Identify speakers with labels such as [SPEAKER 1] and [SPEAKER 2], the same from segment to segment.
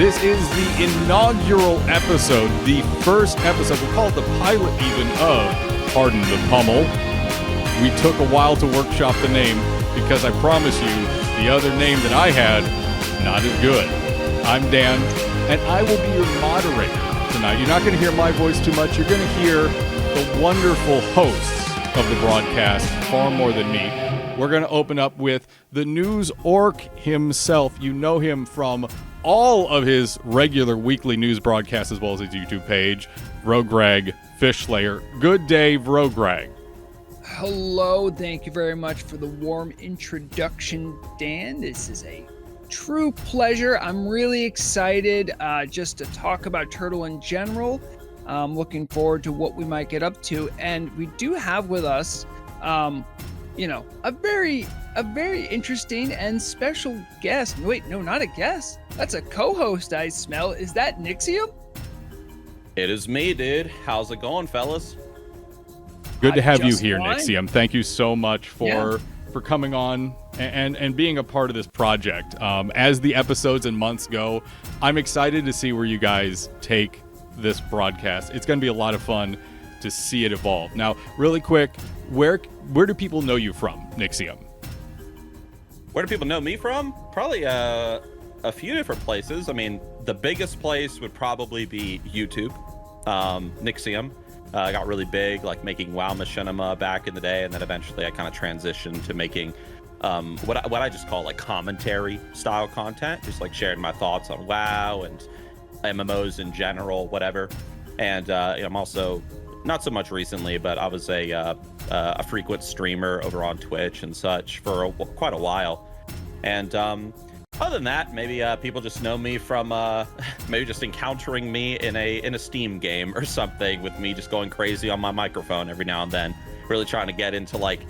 [SPEAKER 1] This is the inaugural episode, the first episode, we'll call it the pilot even, of Pardon the Pummel. We took a while to workshop the name because I promise you, the other name that I had, not as good. I'm Dan, and I will be your moderator tonight. You're not going to hear my voice too much. You're going to hear the wonderful hosts of the broadcast far more than me. We're going to open up with the news orc himself. You know him from all of his regular weekly news broadcasts as well as his YouTube page, Vrograg Fishslayer. Good day, Vrograg.
[SPEAKER 2] Hello, thank you very much for the warm introduction, Dan. This is a true pleasure. I'm really excited just to talk about Turtle in general. I'm looking forward to what we might get up to, and we do have with us a very interesting and special guest. Wait, no, not a guest. That's a co-host I smell. Is that Nixxiom?
[SPEAKER 3] It is me, dude. How's it going, fellas?
[SPEAKER 1] Good to have you here, Nixxiom. Thank you so much for coming on and being a part of this project. As the episodes and months go, I'm excited to see where you guys take this broadcast. It's going to be a lot of fun to see it evolve. Now, really quick, where do people know you from, Nixxiom?
[SPEAKER 3] Where do people know me from? Probably a few different places. I mean, the biggest place would probably be YouTube. Nixxiom. I got really big, like making WoW Machinima back in the day, and then eventually I kind of transitioned to making what I just call like commentary style content, just like sharing my thoughts on WoW and MMOs in general, whatever. And I'm also, not so much recently, but I was a frequent streamer over on Twitch and such for quite a while. And other than that, maybe people just know me from maybe just encountering me in a Steam game or something, with me just going crazy on my microphone every now and then, really trying to get into, like,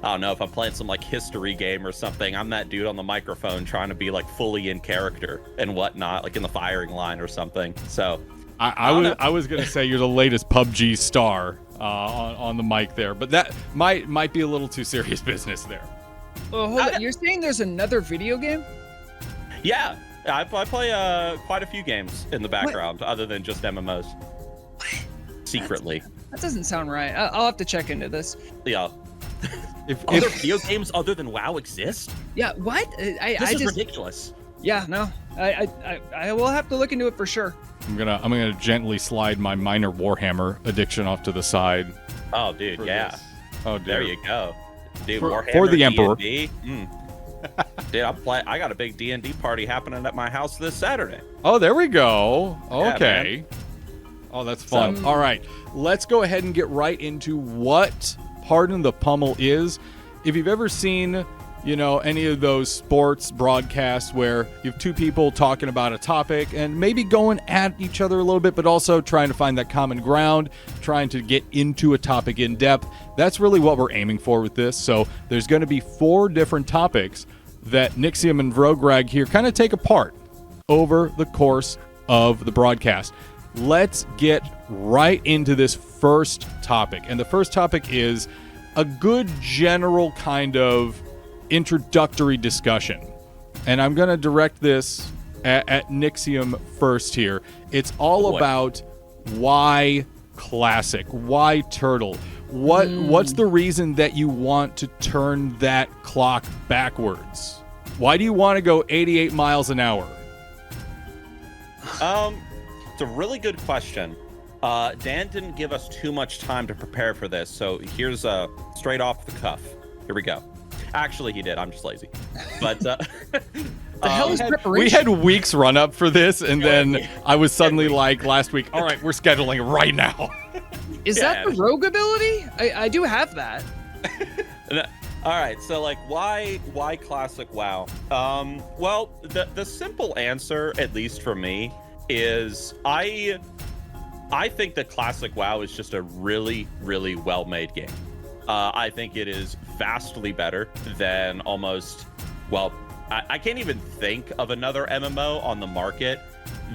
[SPEAKER 3] I don't know, if I'm playing some like history game or something, I'm that dude on the microphone trying to be like fully in character and whatnot, like in the firing line or something. So
[SPEAKER 1] I was gonna say you're the latest PUBG star on the mic there, but that might be a little too serious business there.
[SPEAKER 2] Oh, hold on. You're saying there's another video game?
[SPEAKER 3] Yeah, I play quite a few games in the background, other than just MMOs.
[SPEAKER 2] What?
[SPEAKER 3] Secretly.
[SPEAKER 2] That doesn't sound right. I'll have to check into this.
[SPEAKER 3] Yeah. If other video games other than WoW exist?
[SPEAKER 2] Yeah. What?
[SPEAKER 3] This is ridiculous.
[SPEAKER 2] Yeah. No. I will have to look into it for sure.
[SPEAKER 1] I'm gonna gently slide my minor Warhammer addiction off to the side.
[SPEAKER 3] Oh, dude, yeah.
[SPEAKER 1] This. Oh, dear.
[SPEAKER 3] There you go, dude. Warhammer
[SPEAKER 1] for the Emperor.
[SPEAKER 3] D&D. Dude, I got a big D&D party happening at my house this Saturday.
[SPEAKER 1] Oh, there we go. Okay.
[SPEAKER 3] Yeah,
[SPEAKER 1] oh, that's fun. All right, let's go ahead and get right into what Pardon the Pummel is. If you've ever seen, any of those sports broadcasts where you have two people talking about a topic and maybe going at each other a little bit, but also trying to find that common ground, trying to get into a topic in depth, that's really what we're aiming for with this. So there's going to be 4 different topics that Nixxiom and Vrograg here kind of take apart over the course of the broadcast. Let's get right into this first topic. And the first topic is a good general kind of introductory discussion. And I'm going to direct this at Nixxiom first here. It's all about why classic, why turtle. What's the reason that you want to turn that clock backwards? Why do you want to go 88 miles an hour?
[SPEAKER 3] It's a really good question. Dan didn't give us too much time to prepare for this, so here's straight off the cuff. Here we go. Actually, he did. I'm just lazy. But
[SPEAKER 2] the hell is preparation?
[SPEAKER 1] We had weeks run up for this, and then I was suddenly like last week, all right, we're scheduling right now.
[SPEAKER 2] Is that the rogue ability? I do have that.
[SPEAKER 3] All right, so like why classic WoW? Well, the simple answer, at least for me, is I think that classic WoW is just a really, really well-made game. I think it is vastly better than I can't even think of another MMO on the market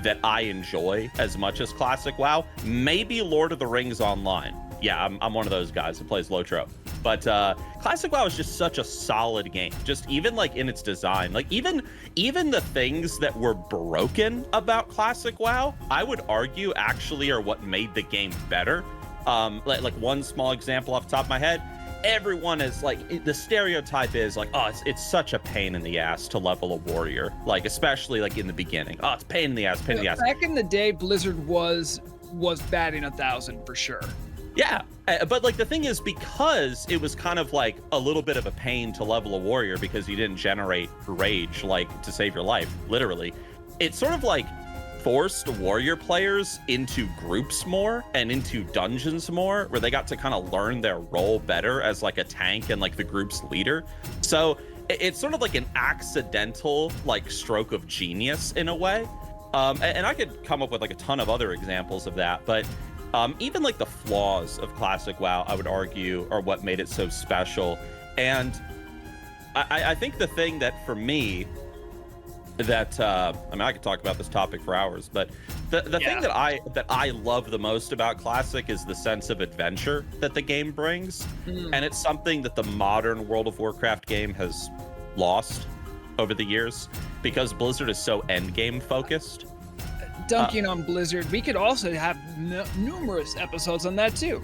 [SPEAKER 3] that I enjoy as much as classic WoW. Maybe Lord of the Rings Online. Yeah, I'm one of those guys that plays Lotro. But Classic WoW is just such a solid game. Just even like in its design, like even the things that were broken about Classic WoW, I would argue actually are what made the game better. Like one small example off the top of my head, everyone is like, the stereotype is like, oh, it's such a pain in the ass to level a warrior, like especially like in the beginning. Oh, it's pain in the ass.
[SPEAKER 2] Back in the day, Blizzard was batting 1,000 for sure.
[SPEAKER 3] Yeah, but like the thing is, because it was kind of like a little bit of a pain to level a warrior because you didn't generate rage like to save your life, literally, it sort of like forced warrior players into groups more and into dungeons more, where they got to kind of learn their role better as like a tank and like the group's leader. So it's sort of like an accidental like stroke of genius in a way. And I could come up with like a ton of other examples of that, but even like the flaws of Classic WoW, I would argue, are what made it so special. And I think the thing that for me, that I mean, I could talk about this topic for hours, but the thing that I love the most about Classic is the sense of adventure that the game brings. And it's something that the modern World of Warcraft game has lost over the years because Blizzard is so endgame focused.
[SPEAKER 2] Dunking on Blizzard, we could also have numerous episodes on that too.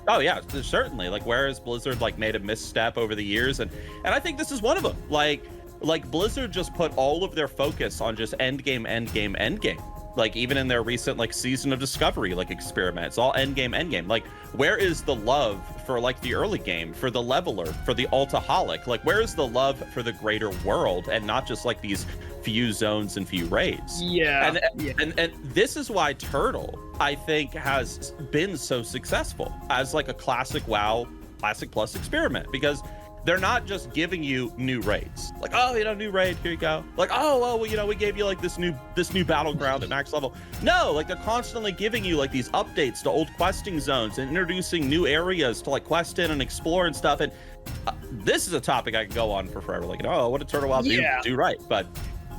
[SPEAKER 3] Oh yeah, certainly. Like, where has Blizzard like made a misstep over the years, and I think this is one of them. Like Blizzard just put all of their focus on just endgame. Like even in their recent like Season of Discovery like experiment, it's all endgame. Like, where is the love for like the early game, for the leveler, for the altaholic? Like, where is the love for the greater world and not just like these few zones and few raids?
[SPEAKER 2] Yeah.
[SPEAKER 3] And this is why Turtle, I think, has been so successful as like a Classic WoW, Classic Plus experiment, because they're not just giving you new raids. Like, oh, new raid, here you go. Like, oh, well, we gave you like this new battleground at max level. No, like they're constantly giving you like these updates to old questing zones and introducing new areas to like quest in and explore and stuff. And this is a topic I could go on for forever. Like, oh, what did Turtle WoW do right? But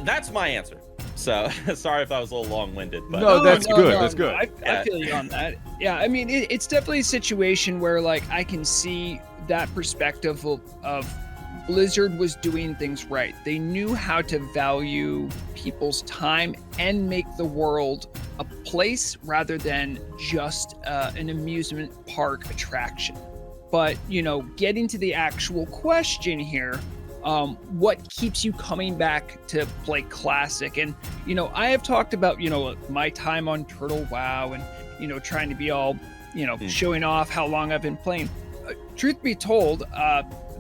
[SPEAKER 3] that's my answer. So sorry if that was a little long-winded, but
[SPEAKER 1] no, that's good. That's good.
[SPEAKER 2] I feel you on that. Yeah, I mean, it's definitely a situation where like I can see that perspective of Blizzard was doing things right. They knew how to value people's time and make the world a place rather than just an amusement park attraction. But, getting to the actual question here, what keeps you coming back to play Classic? And, I have talked about, my time on Turtle WoW and, trying to be all, showing off how long I've been playing. Truth be told,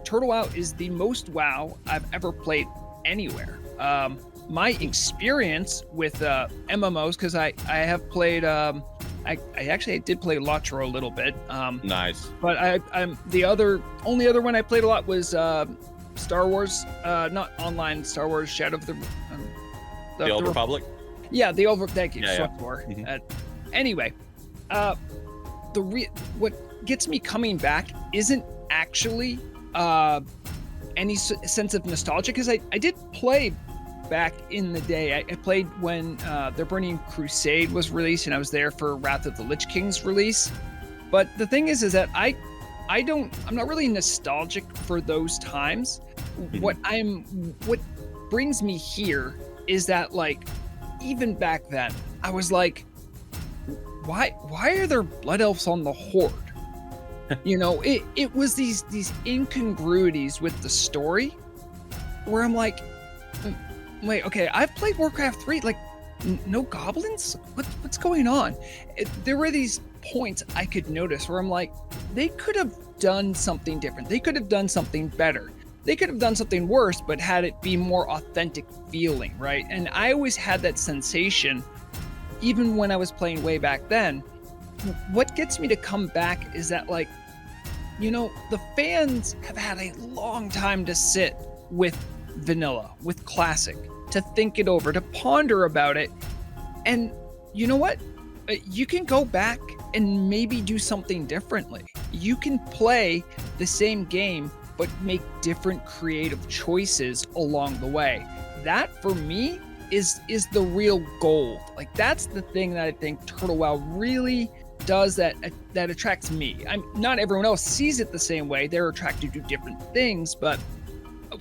[SPEAKER 2] Turtle WoW is the most WoW I've ever played anywhere. My experience with MMOs, because I have played, I did play LOTRO a little bit.
[SPEAKER 3] Nice.
[SPEAKER 2] But I'm the only other one I played a lot was Star Wars, not online, Star Wars Shadow of
[SPEAKER 3] the Old Republic.
[SPEAKER 2] Yeah, the Old Republic. Thank you.
[SPEAKER 3] Yeah.
[SPEAKER 2] Anyway, what gets me coming back isn't actually any sense of nostalgia, because I did play back in the day. I played when the Burning Crusade was released, and I was there for Wrath of the Lich King's release. But the thing is that I'm not really nostalgic for those times. What brings me here is that, like, even back then, I was like, why are there blood elves on the Horde? It was these incongruities with the story where I'm like, wait, okay, I've played Warcraft 3, like, no goblins? What's going on? There were these points I could notice where I'm like, they could have done something different. They could have done something better. They could have done something worse, but had it be more authentic feeling, right? And I always had that sensation, even when I was playing way back then. What gets me to come back is that, like, the fans have had a long time to sit with vanilla, with Classic, to think it over, to ponder about it. And you know what? You can go back and maybe do something differently. You can play the same game, but make different creative choices along the way. That, for me, is the real gold. Like, that's the thing that I think Turtle WoW really does that attracts me. Not everyone else sees it the same way. They're attracted to different things, but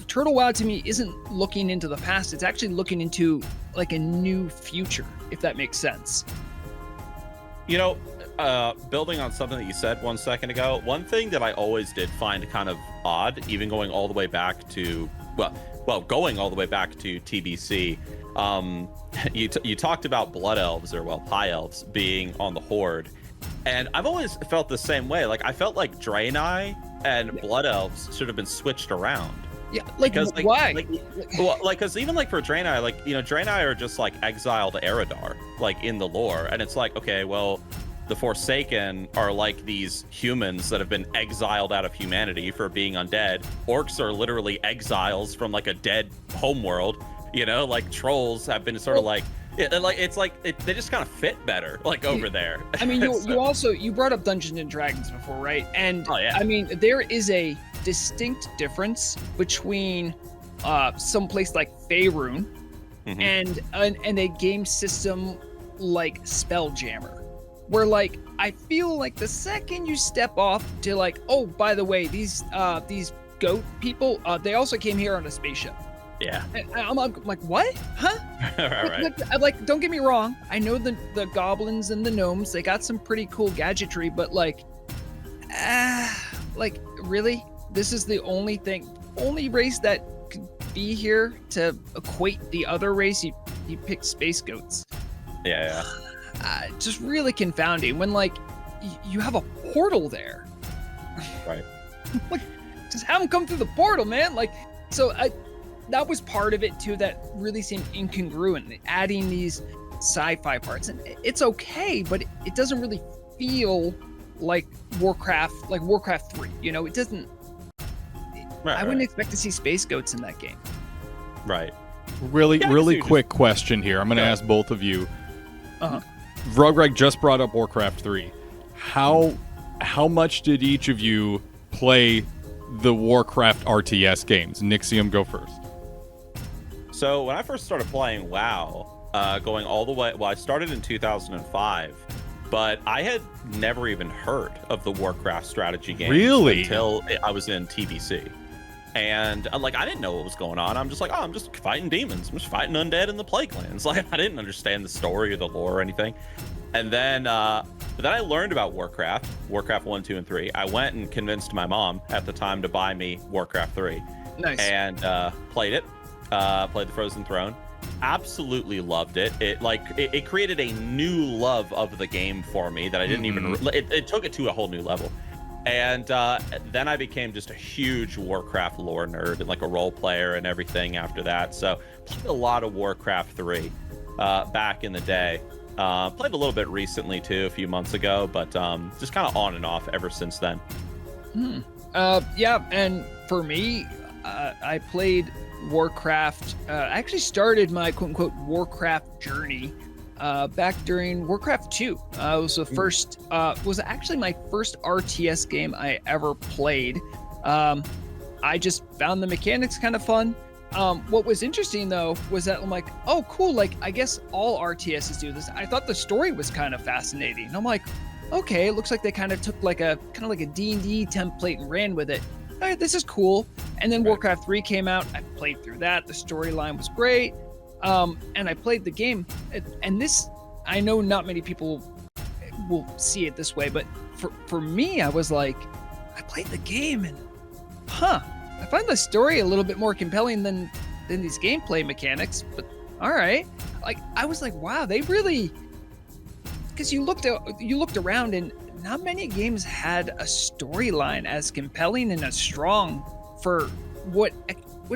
[SPEAKER 2] Turtle WoW to me isn't looking into the past. It's actually looking into like a new future, if that makes sense.
[SPEAKER 3] You know, building on something that you said 1 second ago, one thing that I always did find kind of odd, even going all the way back to, going all the way back to TBC, you talked about blood elves, or high elves being on the horde, and I've always felt the same way. Like, I felt like Draenei and blood elves should have been switched around.
[SPEAKER 2] Yeah, like, because, like, why?
[SPEAKER 3] Because even like for Draenei, like, you know, Draenei are just like exiled Eredar, like in the lore, and it's like, okay, well, the Forsaken are like these humans that have been exiled out of humanity for being undead. Orcs are literally exiles from like a dead homeworld. You know, like trolls have been sort of like, they just kind of fit better like over there. I mean,
[SPEAKER 2] you brought up Dungeons and Dragons before, right? And I mean, there is a distinct difference between some place like Faerun and a game system like Spelljammer, where like I feel like the second you step off to like, oh, by the way, these goat people, they also came here on a spaceship.
[SPEAKER 3] Yeah.
[SPEAKER 2] And I'm like, what? Huh?
[SPEAKER 3] Right.
[SPEAKER 2] Like, don't get me wrong. I know the goblins and the gnomes, they got some pretty cool gadgetry, but like really? This is the only race that could be here to equate the other race. You pick space goats.
[SPEAKER 3] Yeah.
[SPEAKER 2] Just really confounding when like you have a portal there.
[SPEAKER 3] Right.
[SPEAKER 2] Like, just have them come through the portal, man. Like, so that was part of it too. That really seemed incongruent. Adding these sci-fi parts, and it's okay, but it doesn't really feel like Warcraft 3. You know, it doesn't. I wouldn't expect to see space goats in that game.
[SPEAKER 3] Right.
[SPEAKER 1] Really quick question here. I'm going to ask both of you. Vrograg just brought up Warcraft 3. How much did each of you play the Warcraft RTS games? Nixxiom, go first.
[SPEAKER 3] So when I first started playing WoW, going all the way, I started in 2005, but I had never even heard of the Warcraft strategy games until I was in TBC. And like, I didn't know what was going on. I'm just like, I'm just fighting demons. I'm just fighting undead in the Plague Lands. Like, I didn't understand the story or the lore or anything. And then I learned about Warcraft 1, 2, and 3. I went and convinced my mom at the time to buy me Warcraft 3.
[SPEAKER 2] Nice.
[SPEAKER 3] And played it. Played the Frozen Throne. Absolutely loved it. It created a new love of the game for me that I didn't even. It took it to a whole new level. And then I became just a huge Warcraft lore nerd and like a role player and everything after that. So played a lot of Warcraft 3 back in the day. Played a little bit recently too, a few months ago, but just kind of on and off ever since then.
[SPEAKER 2] Yeah, and for me, I played Warcraft. I actually started my quote-unquote Warcraft journey back during Warcraft 2. It was the first, was actually my first RTS game I ever played. I just found the mechanics kind of fun. What was interesting though was that I'm like, oh cool, like I guess all RTSs do this. I thought the story was kind of fascinating. And I'm like, okay, it looks like they kind of took like a D&D template and ran with it. All right, this is cool. And then Warcraft 3 came out. I played through that. The storyline was great. And I played the game. And this, I know not many people will see it this way, but for me, I was like, I played the game and I find the story a little bit more compelling than these gameplay mechanics, but all right. Like, I was like, wow, they really, because you looked around and not many games had a storyline as compelling and as strong for what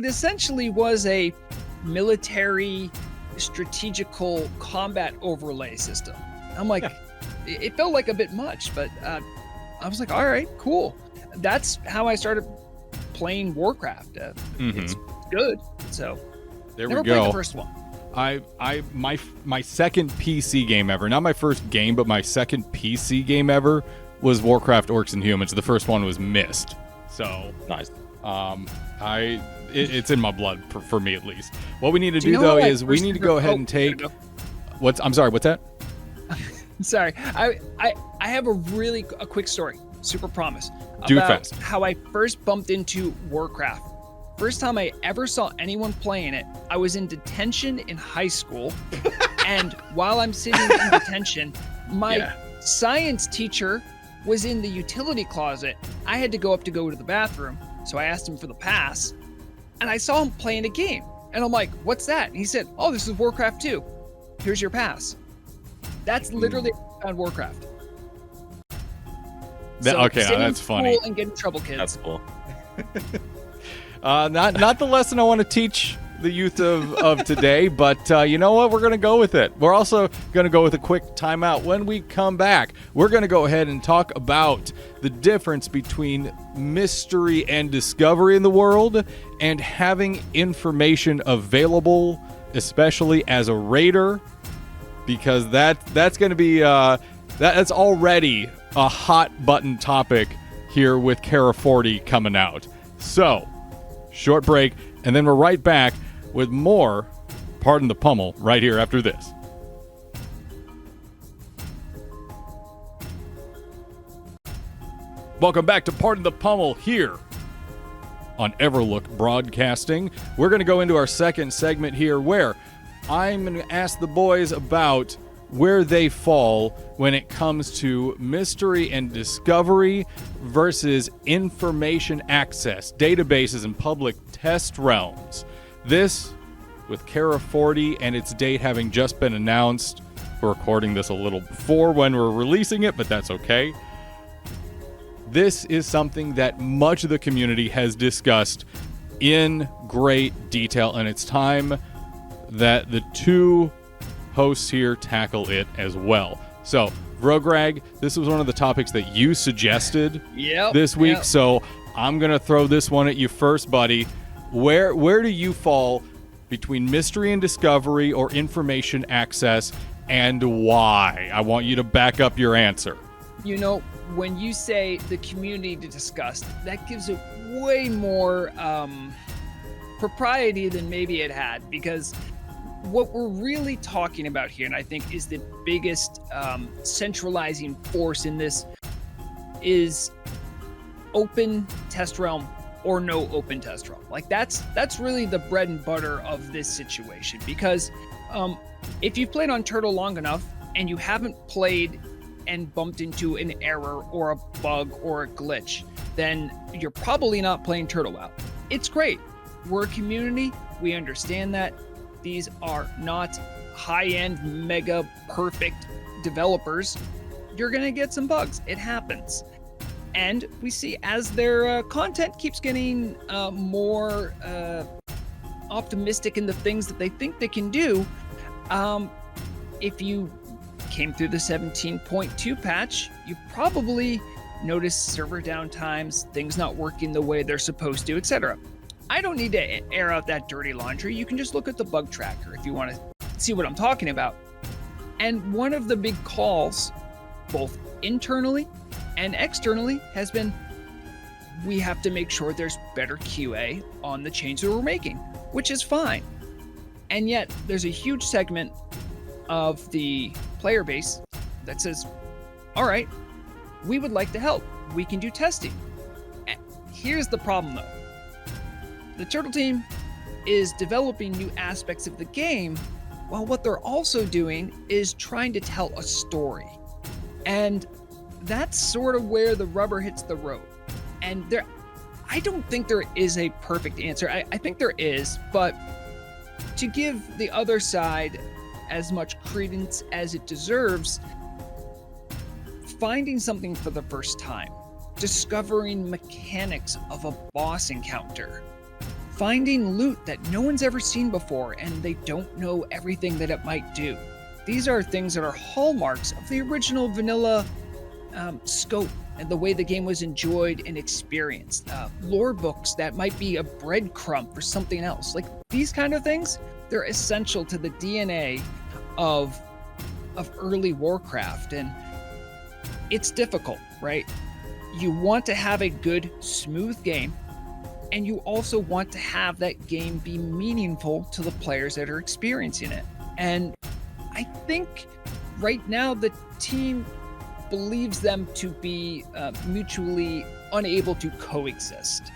[SPEAKER 2] essentially was a military strategical combat overlay system. I'm like, it felt like a bit much, but I was like, all right, cool. That's how I started playing Warcraft. It's good. So
[SPEAKER 1] there
[SPEAKER 2] never
[SPEAKER 1] we go.
[SPEAKER 2] Played the first one.
[SPEAKER 1] My second PC game ever, not my first game, but my second PC game ever was Warcraft Orcs and Humans. The first one was Myst. So
[SPEAKER 3] nice.
[SPEAKER 1] It's in my blood for me at least. What we need to do though is we need to go ahead and take. I'm sorry. What's that?
[SPEAKER 2] Sorry. I I have a quick story, super promise,
[SPEAKER 1] Do it
[SPEAKER 2] about
[SPEAKER 1] fast.
[SPEAKER 2] how I first bumped into Warcraft. First time I ever saw anyone playing it, I was in detention in high school. And while I'm sitting in detention, my science teacher was in the utility closet. I had to go to the bathroom. So I asked him for the pass, and I saw him playing a game. And I'm like, what's that? And he said, oh, this is Warcraft 2. Here's your pass. That's literally how I found Warcraft.
[SPEAKER 1] That's funny.
[SPEAKER 2] Cool and get in trouble, kids.
[SPEAKER 3] That's cool.
[SPEAKER 1] Not the lesson I want to teach the youth of today, but you know what? We're going to go with it. We're also going to go with a quick timeout. When we come back, we're going to go ahead and talk about the difference between mystery and discovery in the world and having information available, especially as a raider, because that's going to be that's already a hot button topic here with Kara 40 coming out. So, short break, and then we're right back with more Pardon the Pummel right here after this. Welcome back to Pardon the Pummel here on Everlook Broadcasting. We're going to go into our second segment here where I'm going to ask the boys about where they fall when it comes to mystery and discovery versus information access, databases, and public test realms. This with Kara 40 and its date having just been announced. We're recording this a little before when we're releasing it, but that's okay. This is something that much of the community has discussed in great detail, and it's time that the two hosts here tackle it as well. So, Vrograg, this was one of the topics that you suggested this week, so I'm going to throw this one at you first, buddy. Where do you fall between mystery and discovery or information access, and why? I want you to back up your answer.
[SPEAKER 2] You know, when you say the community to discuss, that gives it way more propriety than maybe it had, because what we're really talking about here, and I think is the biggest centralizing force in this, is open test realm or no open test realm. Like that's really the bread and butter of this situation, because if you've played on Turtle long enough and you haven't played and bumped into an error or a bug or a glitch, then you're probably not playing Turtle well. It's great. We're a community. We understand that. These are not high-end, mega perfect developers. You're going to get some bugs. It happens. And we see as their content keeps getting more optimistic in the things that they think they can do. If you came through the 17.2 patch, you probably noticed server downtimes, things not working the way they're supposed to, etc. I don't need to air out that dirty laundry. You can just look at the bug tracker if you want to see what I'm talking about. And one of the big calls, both internally and externally, has been we have to make sure there's better QA on the changes we're making, which is fine. And yet there's a huge segment of the player base that says, all right, we would like to help. We can do testing. And here's the problem though. The Turtle team is developing new aspects of the game, while what they're also doing is trying to tell a story. And that's sort of where the rubber hits the road. And I don't think there is a perfect answer. I think there is, but to give the other side as much credence as it deserves, finding something for the first time, discovering mechanics of a boss encounter, finding loot that no one's ever seen before and they don't know everything that it might do. These are things that are hallmarks of the original vanilla scope and the way the game was enjoyed and experienced. Lore books that might be a breadcrumb for something else. Like these kind of things, they're essential to the DNA of early Warcraft. And it's difficult, right? You want to have a good, smooth game, and you also want to have that game be meaningful to the players that are experiencing it. And I think right now the team believes them to be mutually unable to coexist.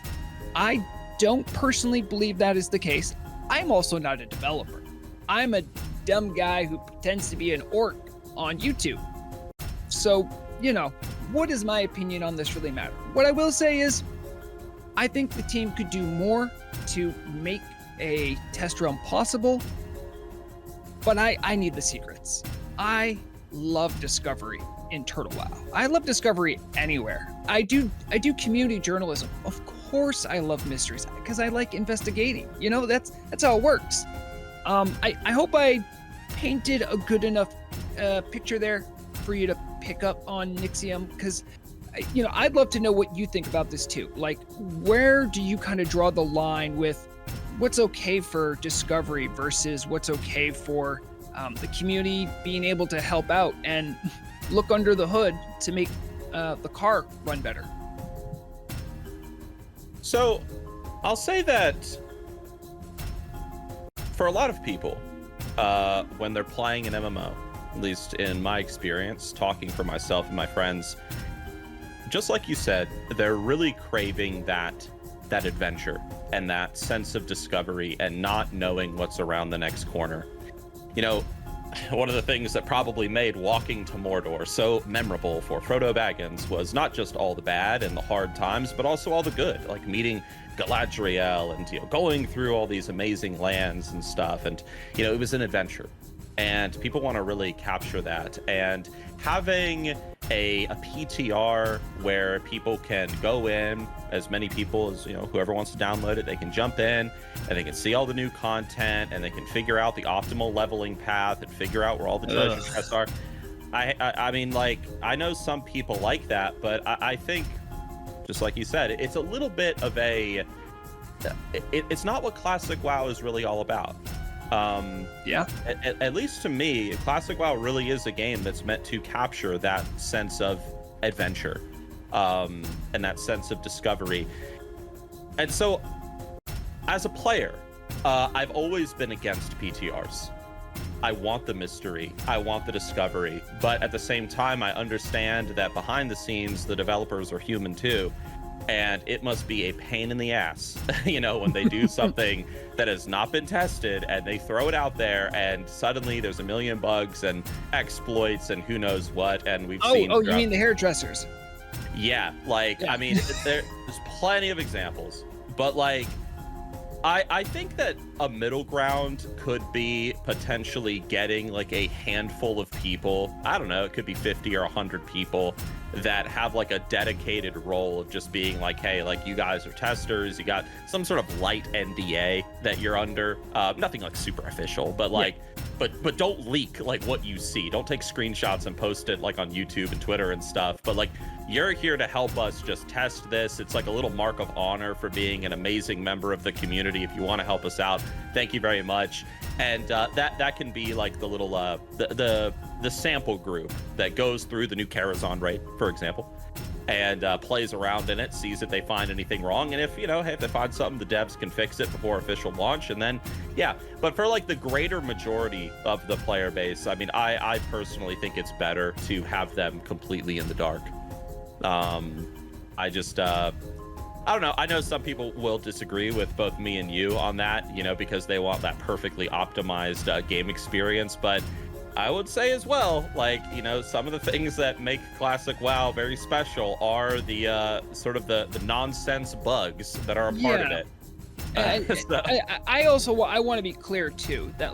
[SPEAKER 2] I don't personally believe that is the case. I'm also not a developer. I'm a dumb guy who pretends to be an orc on YouTube. So, what does my opinion on this really matter? What I will say is, I think the team could do more to make a test realm possible, but I need the secrets. I love discovery in Turtle WoW. I love discovery anywhere. I do community journalism. Of course I love mysteries because I like investigating. That's how it works. I hope I painted a good enough picture there for you to pick up on Nixxiom, because I'd love to know what you think about this too. Like, where do you kind of draw the line with what's okay for discovery versus what's okay for the community being able to help out and look under the hood to make the car run better?
[SPEAKER 3] So I'll say that for a lot of people, when they're playing an MMO, at least in my experience, talking for myself and my friends, just like you said, they're really craving that adventure and that sense of discovery and not knowing what's around the next corner. One of the things that probably made walking to Mordor so memorable for Frodo Baggins was not just all the bad and the hard times, but also all the good, like meeting Galadriel and going through all these amazing lands and stuff. And it was an adventure, and people want to really capture that. And having a PTR where people can go in, as many people as whoever wants to download it, they can jump in and they can see all the new content and they can figure out the optimal leveling path and figure out where all the treasure chests are. I mean, like, I know some people like that, but I think, just like you said, it's a little bit of it's not what Classic WoW is really all about. At least to me, Classic WoW really is a game that's meant to capture that sense of adventure, and that sense of discovery. And so, as a player, I've always been against PTRs. I want the mystery, I want the discovery, but at the same time, I understand that behind the scenes, the developers are human too. And it must be a pain in the ass, when they do something that has not been tested and they throw it out there and suddenly there's a million bugs and exploits and who knows what. And we've seen.
[SPEAKER 2] Oh, you mean the hairdressers?
[SPEAKER 3] Yeah. I mean, there's plenty of examples, but I think that a middle ground could be potentially getting a handful of people. I don't know, it could be 50 or 100 people that have a dedicated role of just being hey, you guys are testers, you got some sort of light NDA that you're under, nothing super official, but but don't leak what you see. Don't take screenshots and post it on YouTube and Twitter and stuff, but you're here to help us just test this. It's a little mark of honor for being an amazing member of the community. If you want to help us out, thank you very much. And that can be the little the sample group that goes through the new Karazhan raid, for example, and plays around in it, sees if they find anything wrong, and if they find something, the devs can fix it before official launch. And then but for the greater majority of the player base, I mean, I personally think it's better to have them completely in the dark. I don't know. I know some people will disagree with both me and you on that, because they want that perfectly optimized game experience. But I would say as well, some of the things that make Classic WoW very special are the sort of the nonsense bugs that are a part of it.
[SPEAKER 2] I want to be clear too that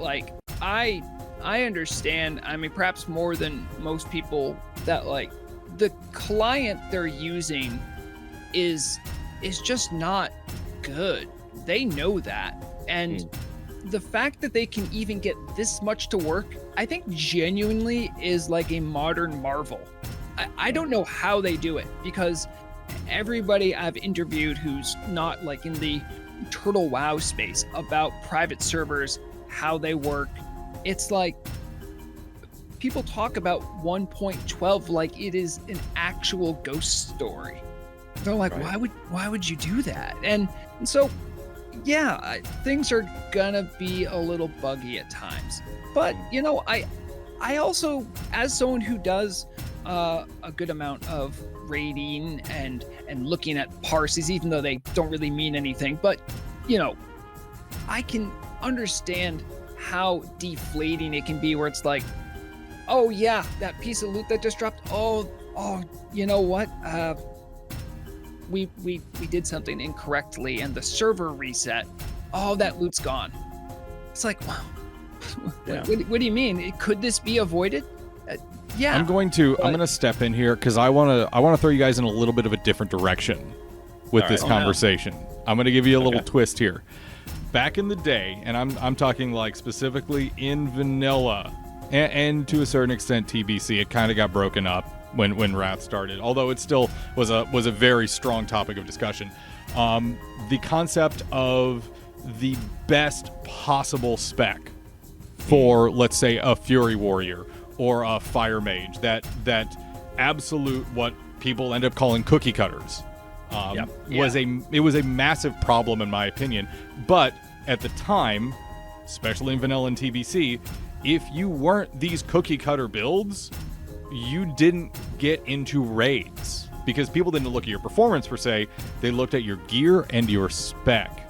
[SPEAKER 2] I understand. I mean, perhaps more than most people, that the client they're using is just not good. They know that. And the fact that they can even get this much to work, I think genuinely is a modern marvel. I don't know how they do it, because everybody I've interviewed who's not in the Turtle WoW space about private servers, how they work, it's people talk about 1.12 like it is an actual ghost story. They're right. why would you do that? And so, things are gonna be a little buggy at times. But I also, as someone who does a good amount of rating and looking at parses, even though they don't really mean anything. But, you know, I can understand how deflating it can be, where it's like, oh yeah, that piece of loot that just dropped. Oh, you know what? We did something incorrectly, and the server reset. Oh, that loot's gone. It's like, wow.
[SPEAKER 3] Yeah.
[SPEAKER 2] What do you mean? Could this be avoided? Yeah.
[SPEAKER 1] I'm going to step in here because I want to throw you guys in a little bit of a different direction with this conversation. I'm going to give you a little twist here. Back in the day, and I'm talking like specifically in vanilla, and to a certain extent TBC, it kind of got broken up when Wrath started, although it still was a very strong topic of discussion. The concept of the best possible spec for, let's say, a Fury Warrior or a Fire Mage, that absolute, what people end up calling cookie cutters, was a massive problem in my opinion. But at the time, especially in vanilla and TBC, if you weren't these cookie cutter builds, you didn't get into raids, because people didn't look at your performance per se, they looked at your gear and your spec.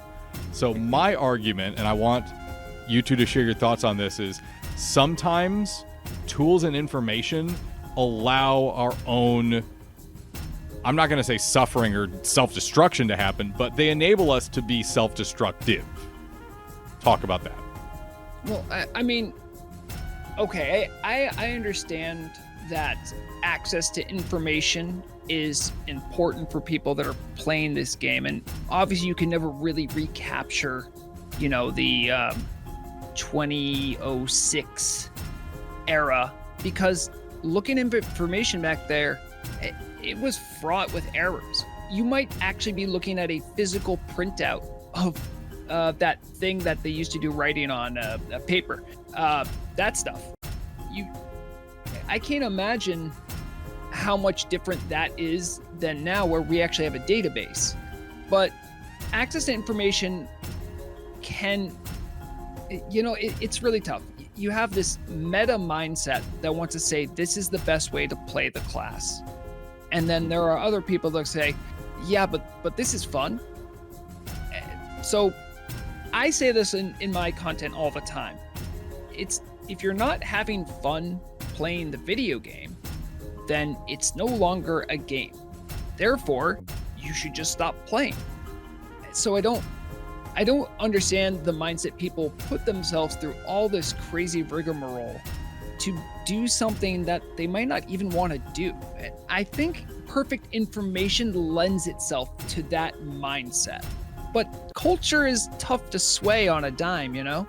[SPEAKER 1] So my argument, and I want you two to share your thoughts on this, is sometimes tools and information allow our own, I'm not going to say suffering or self-destruction to happen, but they enable us to be self-destructive. Talk about that.
[SPEAKER 2] Well, I mean, okay, I understand that access to information is important for people that are playing this game, and obviously you can never really recapture, you know, the 2006 era, because looking at information back there, it was fraught with errors. You might actually be looking at a physical printout of that thing that they used to do writing on paper. That stuff. I can't imagine how much different that is than now, where we actually have a database. But access to information can, you know, it's really tough. You have this meta mindset that wants to say this is the best way to play the class, and then there are other people that say, yeah, but this is fun. So I say this in my content all the time. It's, if you're not having fun playing the video game, then it's no longer a game. Therefore, you should just stop playing. So I don't understand the mindset people put themselves through all this crazy rigmarole to do something that they might not even want to do. I think perfect information lends itself to that mindset. But culture is tough to sway on a dime, you know?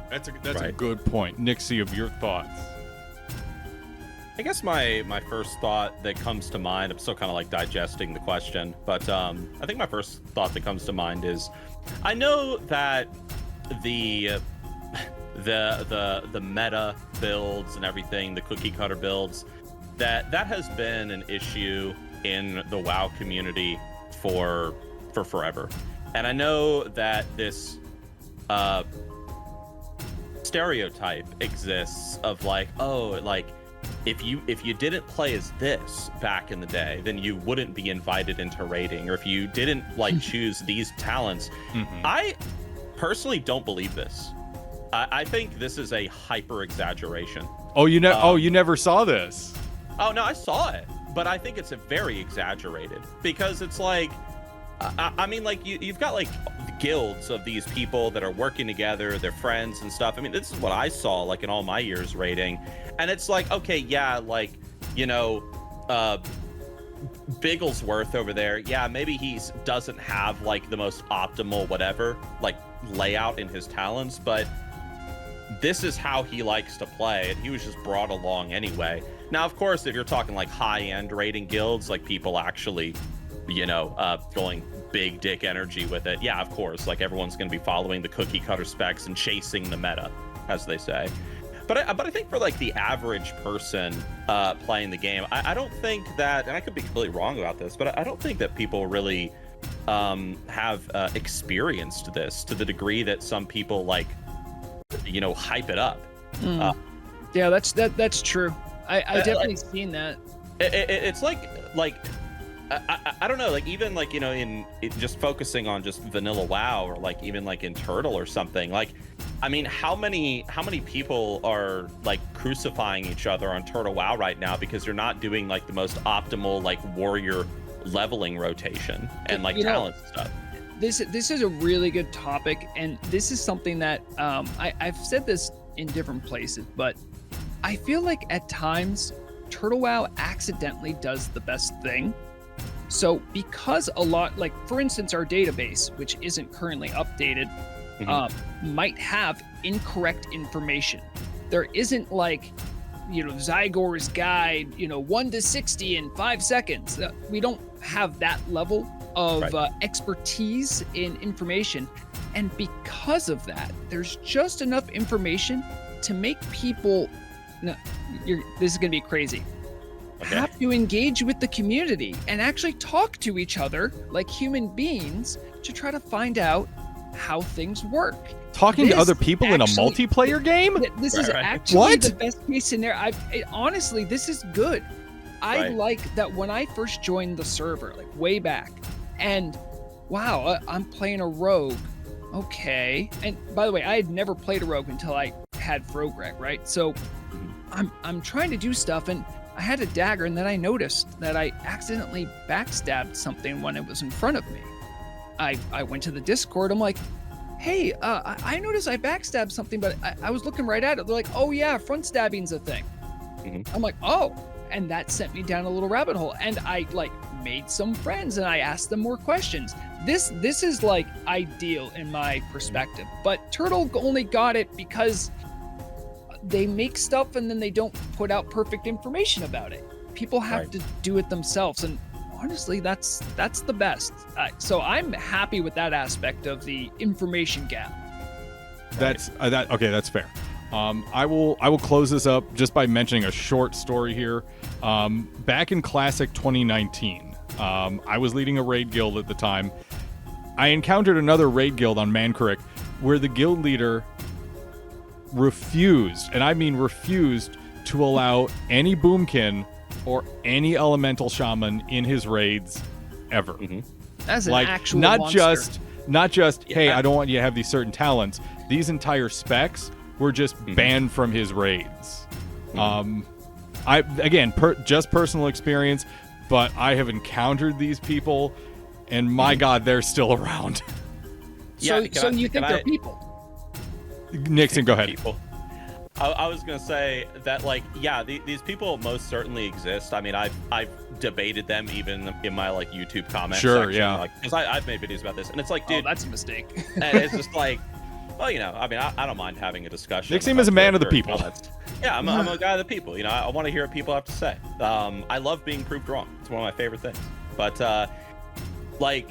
[SPEAKER 1] That's a good point. Nixxiom, your thoughts?
[SPEAKER 3] I guess my first thought that comes to mind, I'm still kind of like digesting the question, but I think my first thought that comes to mind is, I know that the meta builds and everything, the cookie cutter builds, that has been an issue in the WoW community for forever. And I know that this stereotype exists of like, oh, like, if you didn't play as this back in the day, then you wouldn't be invited into raiding, or if you didn't like choose these talents. I personally don't believe this. I think this is a hyper exaggeration.
[SPEAKER 1] Oh, you never saw this?
[SPEAKER 3] Oh no, I saw it, but I think it's a very exaggerated, because it's like, I mean, like you've got like guilds of these people that are working together, they're friends and stuff. I mean, this is what I saw like in all my years raiding, and it's like, okay, yeah, like, you know, Bigglesworth over there, yeah, maybe he doesn't have like the most optimal whatever like layout in his talents, but this is how he likes to play, and he was just brought along anyway. Now, of course, if you're talking like high-end raiding guilds, like people actually, you know, going big dick energy with it, yeah, of course, like everyone's going to be following the cookie cutter specs and chasing the meta, as they say. But I think for like the average person playing the game, I don't think that, and I could be completely wrong about this, but I don't think that people really have experienced this to the degree that some people like, you know, hype it up.
[SPEAKER 2] Yeah, that's true. I definitely seen that.
[SPEAKER 3] It's like I don't know, like even like, you know, in just focusing on just vanilla WoW, or like even like in Turtle or something, like, I mean, how many people are like crucifying each other on Turtle WoW right now because you're not doing like the most optimal like warrior leveling rotation and like talent stuff.
[SPEAKER 2] This is a really good topic, and this is something that I've said this in different places, but I feel like at times Turtle WoW accidentally does the best thing. So because a lot, like for instance, our database, which isn't currently updated, might have incorrect information. There isn't like, you know, Zygor's guide, you know, 1 to 60 in 5 seconds. We don't have that level of expertise in information. And because of that, there's just enough information to make people, this is going to be crazy, have to engage with the community and actually talk to each other like human beings to try to find out how things work.
[SPEAKER 1] Talking to other people in a multiplayer game?
[SPEAKER 2] This is actually the best case scenario. Honestly, this is good. I like that when I first joined the server, like way back, and wow, I'm playing a rogue. Okay. And by the way, I had never played a rogue until I had Vrograg, right? So I'm trying to do stuff, and I had a dagger, and then I noticed that I accidentally backstabbed something when it was in front of me. I went to the Discord. I'm like, hey, I noticed I backstabbed something, but I was looking right at it. They're like, oh yeah, front stabbing's a thing. I'm like, oh, and that sent me down a little rabbit hole. And I like made some friends, and I asked them more questions. This is like ideal in my perspective. But Turtle only got it because they make stuff and then they don't put out perfect information about it. People have to do it themselves, and honestly, that's the best. So I'm happy with that aspect of the information gap.
[SPEAKER 1] That's that's fair. I will close this up just by mentioning a short story here. Back in Classic 2019, I was leading a raid guild at the time. I encountered another raid guild on Mankarik where the guild leader refused, and I mean refused, to allow any boomkin or any elemental shaman in his raids ever.
[SPEAKER 2] That's an
[SPEAKER 1] like,
[SPEAKER 2] actual
[SPEAKER 1] not
[SPEAKER 2] monster.
[SPEAKER 1] just hey, I don't want you to have these certain talents. These entire specs were just banned from his raids. I again, just personal experience, but I have encountered these people, and my God, they're still around.
[SPEAKER 2] So you think they're people?
[SPEAKER 1] Nixon, go ahead.
[SPEAKER 3] People. I was gonna say that, like, yeah, these people most certainly exist. I mean, I've debated them even in my like YouTube comment section, like, because I've made videos about this, and it's like, dude,
[SPEAKER 2] that's a mistake.
[SPEAKER 3] And it's just like, well, you know, I mean, I don't mind having a discussion.
[SPEAKER 1] Nixxiom is a man of the people.
[SPEAKER 3] Yeah, I'm a guy of the people. You know, I want to hear what people have to say. I love being proved wrong. It's one of my favorite things. But like,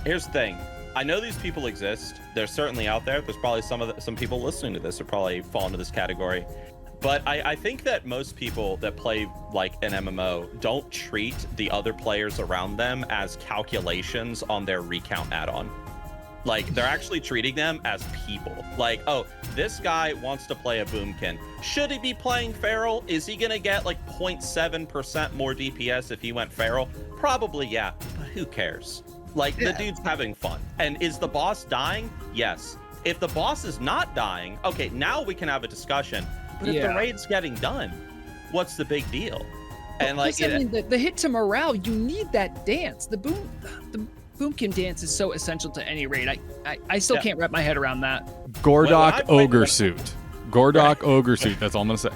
[SPEAKER 3] here's the thing. I know these people exist. They're certainly out there. There's probably some people listening to this who probably fall into this category. But I think that most people that play like an MMO don't treat the other players around them as calculations on their recount add-on. Like, they're actually treating them as people. Like, oh, this guy wants to play a boomkin. Should he be playing feral? Is he gonna get like 0.7% more DPS if he went feral? Probably, yeah. But who cares? Like, the dude's having fun. And is the boss dying? Yes. If the boss is not dying, okay, now we can have a discussion. But if the raid's getting done, what's the big deal? And like,
[SPEAKER 2] I mean, the hit to morale, you need that dance. The boomkin dance is so essential to any raid. I still can't wrap my head around that.
[SPEAKER 1] Gordok ogre suit. Gordok ogre suit. That's all I'm gonna say.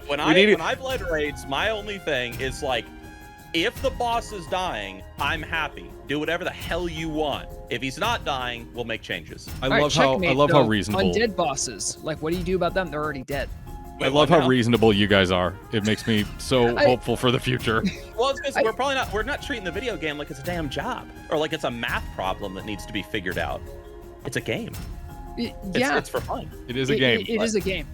[SPEAKER 3] When I've led raids, my only thing is like, if the boss is dying, I'm happy. Do whatever the hell you want. If he's not dying, we'll make changes.
[SPEAKER 1] I love how reasonable.
[SPEAKER 2] Undead bosses, like, what do you do about them? They're already dead.
[SPEAKER 1] I love how reasonable you guys are. It makes me so hopeful for the future.
[SPEAKER 3] Well, it's because we're not treating the video game like it's a damn job or like it's a math problem that needs to be figured out. It's a game. It's for fun.
[SPEAKER 1] It is a game.
[SPEAKER 2] It is a game.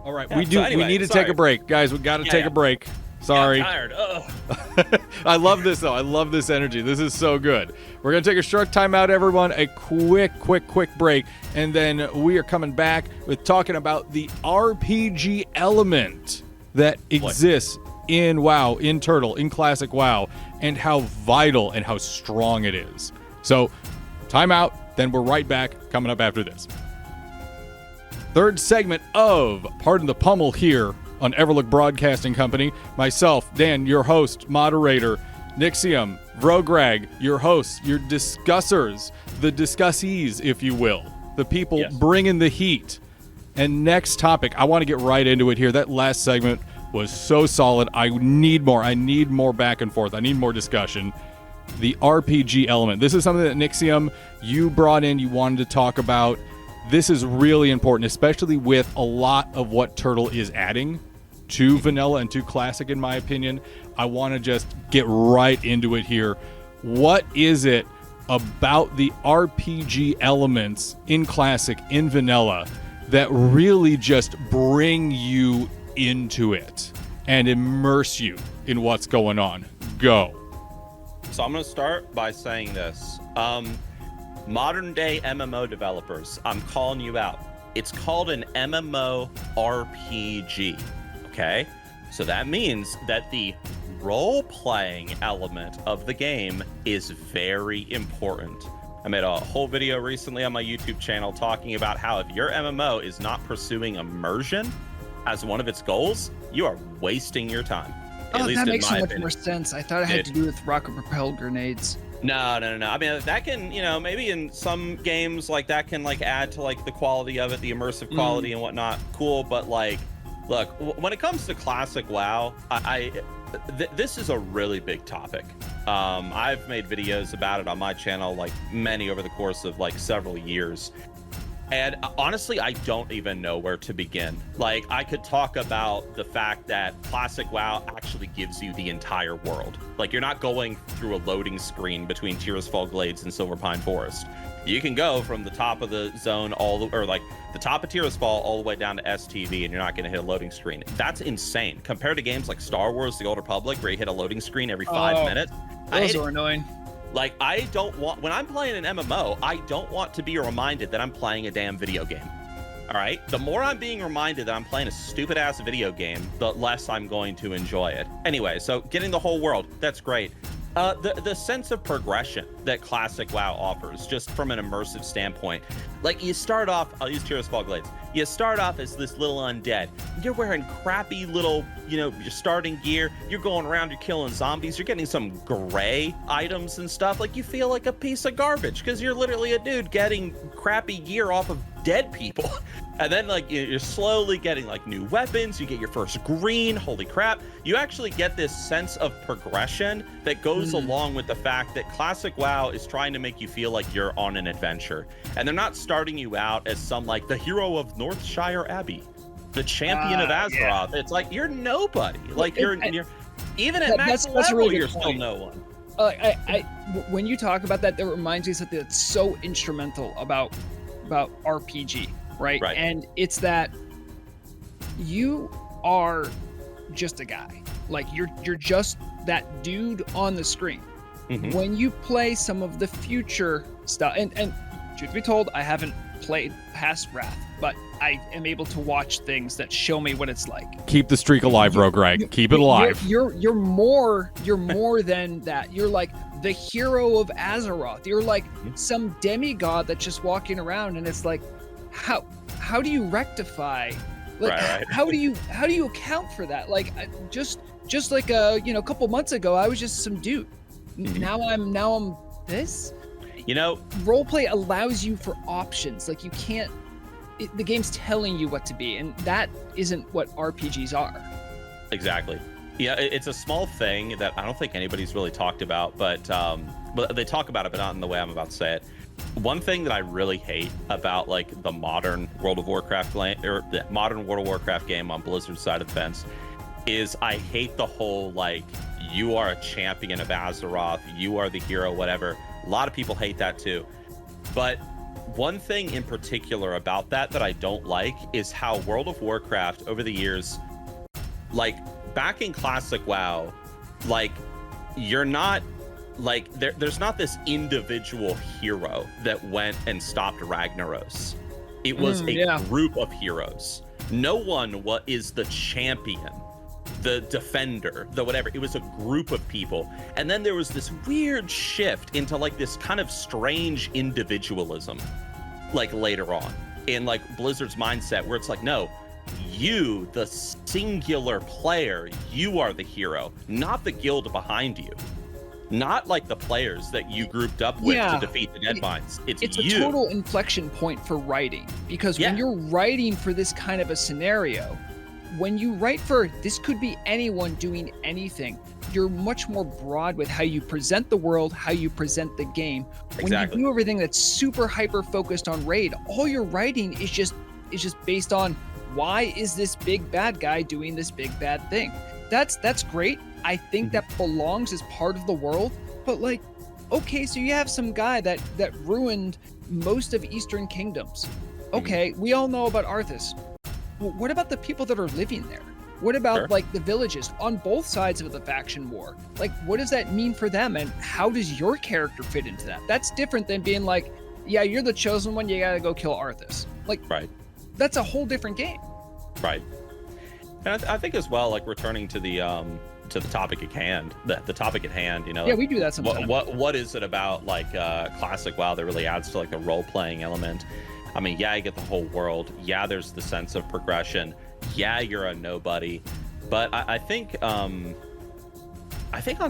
[SPEAKER 1] All right, we need to take a break, guys. We got to take a break. Sorry.
[SPEAKER 3] I'm tired.
[SPEAKER 1] I love this, though. I love this energy. This is so good. We're going to take a short time out, everyone. A quick break. And then we are coming back with talking about the RPG element that exists in WoW, in Turtle, in Classic WoW, and how vital and how strong it is. So, time out, then we're right back coming up after this. Third segment of Pardon the Pummel here on Everlook Broadcasting Company. Myself, Dan, your host, moderator, Nixxiom, Vrograg, your hosts, your discussers, the discussees, if you will, the people bringing the heat. And next topic, I want to get right into it here. That last segment was so solid. I need more. I need more back and forth. I need more discussion. The RPG element. This is something that Nixxiom, you brought in, you wanted to talk about. This is really important, especially with a lot of what Turtle is adding to vanilla and to classic, in my opinion. I want to just get right into it here. What is it about the RPG elements in classic, in vanilla, that really just bring you into it and immerse you in what's going on? Go.
[SPEAKER 3] So I'm going to start by saying this. Modern day MMO developers, I'm calling you out. It's called an MMO RPG, okay? So that means that the role-playing element of the game is very important. I made a whole video recently on my YouTube channel talking about how if your MMO is not pursuing immersion as one of its goals, you are wasting your time. At least
[SPEAKER 2] that makes so much
[SPEAKER 3] opinion.
[SPEAKER 2] more sense. I thought it had to do with rocket-propelled grenades.
[SPEAKER 3] No. I mean, that can, maybe in some games, like, that can, like, add to, like, the quality of it, the immersive quality and whatnot. Cool, but, like, look, when it comes to classic WoW, this is a really big topic. I've made videos about it on my channel, like, many over the course of, like, several years. And honestly, I don't even know where to begin. Like, I could talk about the fact that classic WoW actually gives you the entire world. Like, you're not going through a loading screen between Tirisfal Glades and Silverpine Forest. You can go from the top of the zone the top of Tirisfal all the way down to STV, and you're not going to hit a loading screen. That's insane compared to games like Star Wars: The Old Republic, where you hit a loading screen every 5 minutes.
[SPEAKER 2] Those are annoying.
[SPEAKER 3] Like, I don't want, when I'm playing an MMO, I don't want to be reminded that I'm playing a damn video game. All right? The more I'm being reminded that I'm playing a stupid ass video game, the less I'm going to enjoy it. Anyway, so getting the whole world, that's great. The sense of progression that classic WoW offers, just from an immersive standpoint. Like, you start off, I'll use Tirisfal Glades. You start off as this little undead. You're wearing crappy little, your starting gear. You're going around, you're killing zombies. You're getting some gray items and stuff. Like, you feel like a piece of garbage because you're literally a dude getting crappy gear off of dead people. And then, like, you're slowly getting, like, new weapons. You get your first green. Holy crap. You actually get this sense of progression that goes along with the fact that classic WoW is trying to make you feel like you're on an adventure. And they're not starting you out as some, like, the hero of Northshire Abbey, the champion of Azeroth. Yeah. It's like, you're nobody. Like, you're even at max level, really you're still no one.
[SPEAKER 2] When you talk about that, reminds me of something that's so instrumental about RPG. Right. And it's that you are just a guy. Like, you're just that dude on the screen. When you play some of the future stuff, and truth be told, I haven't played past Wrath, but I am able to watch things that show me what it's like.
[SPEAKER 1] Keep the streak alive, Vrograg. Keep it alive.
[SPEAKER 2] You're more than that. You're like the hero of Azeroth. You're like some demigod that's just walking around, and it's like, how do you rectify, like, how do you account for that? Like, just like a couple months ago, I was just some dude. Now I'm this. Roleplay allows you for options. Like, you can't. The game's telling you what to be, and that isn't what RPGs are. Exactly.
[SPEAKER 3] Yeah, it's a small thing that I don't think anybody's really talked about, but they talk about it, but not in the way I'm about to say it. One thing that I really hate about, like, the modern World of Warcraft game on Blizzard's side of the fence is I hate the whole, like, you are a champion of Azeroth, you are the hero, whatever. A lot of people hate that too. But one thing in particular about that I don't like is how World of Warcraft over the years, like, back in classic WoW, like, you're not, like, there's not this individual hero that went and stopped Ragnaros. It was a group of heroes. No one is the champion the defender, the whatever. It was a group of people. And then there was this weird shift into like this kind of strange individualism, like later on in like Blizzard's mindset, where it's like, no, you, the singular player, you are the hero, not the guild behind you. Not like the players that you grouped up with to defeat the Deadmines. It's you.
[SPEAKER 2] A total inflection point for writing, because when you're writing for this kind of a scenario, when you write for this could be anyone doing anything, you're much more broad with how you present the world, how you present the game. When you do everything that's super hyper focused on raid, all your writing is just based on why is this big bad guy doing this big bad thing. That's great. I think that belongs as part of the world, but like, okay, so you have some guy that ruined most of Eastern Kingdoms. Okay, we all know about Arthas. Well, what about the people that are living there? What about like the villages on both sides of the faction war? Like, what does that mean for them, and how does your character fit into that? That's different than being like, yeah, you're the chosen one, you gotta go kill Arthas. Like, that's a whole different game.
[SPEAKER 3] Right. And I think as well, like returning to the topic at hand, the topic at hand, you know.
[SPEAKER 2] Yeah, we do that sometimes.
[SPEAKER 3] What is it about like classic WoW that really adds to like the role playing element? I mean, yeah, you get the whole world. Yeah, there's the sense of progression. Yeah, you're a nobody. But I think on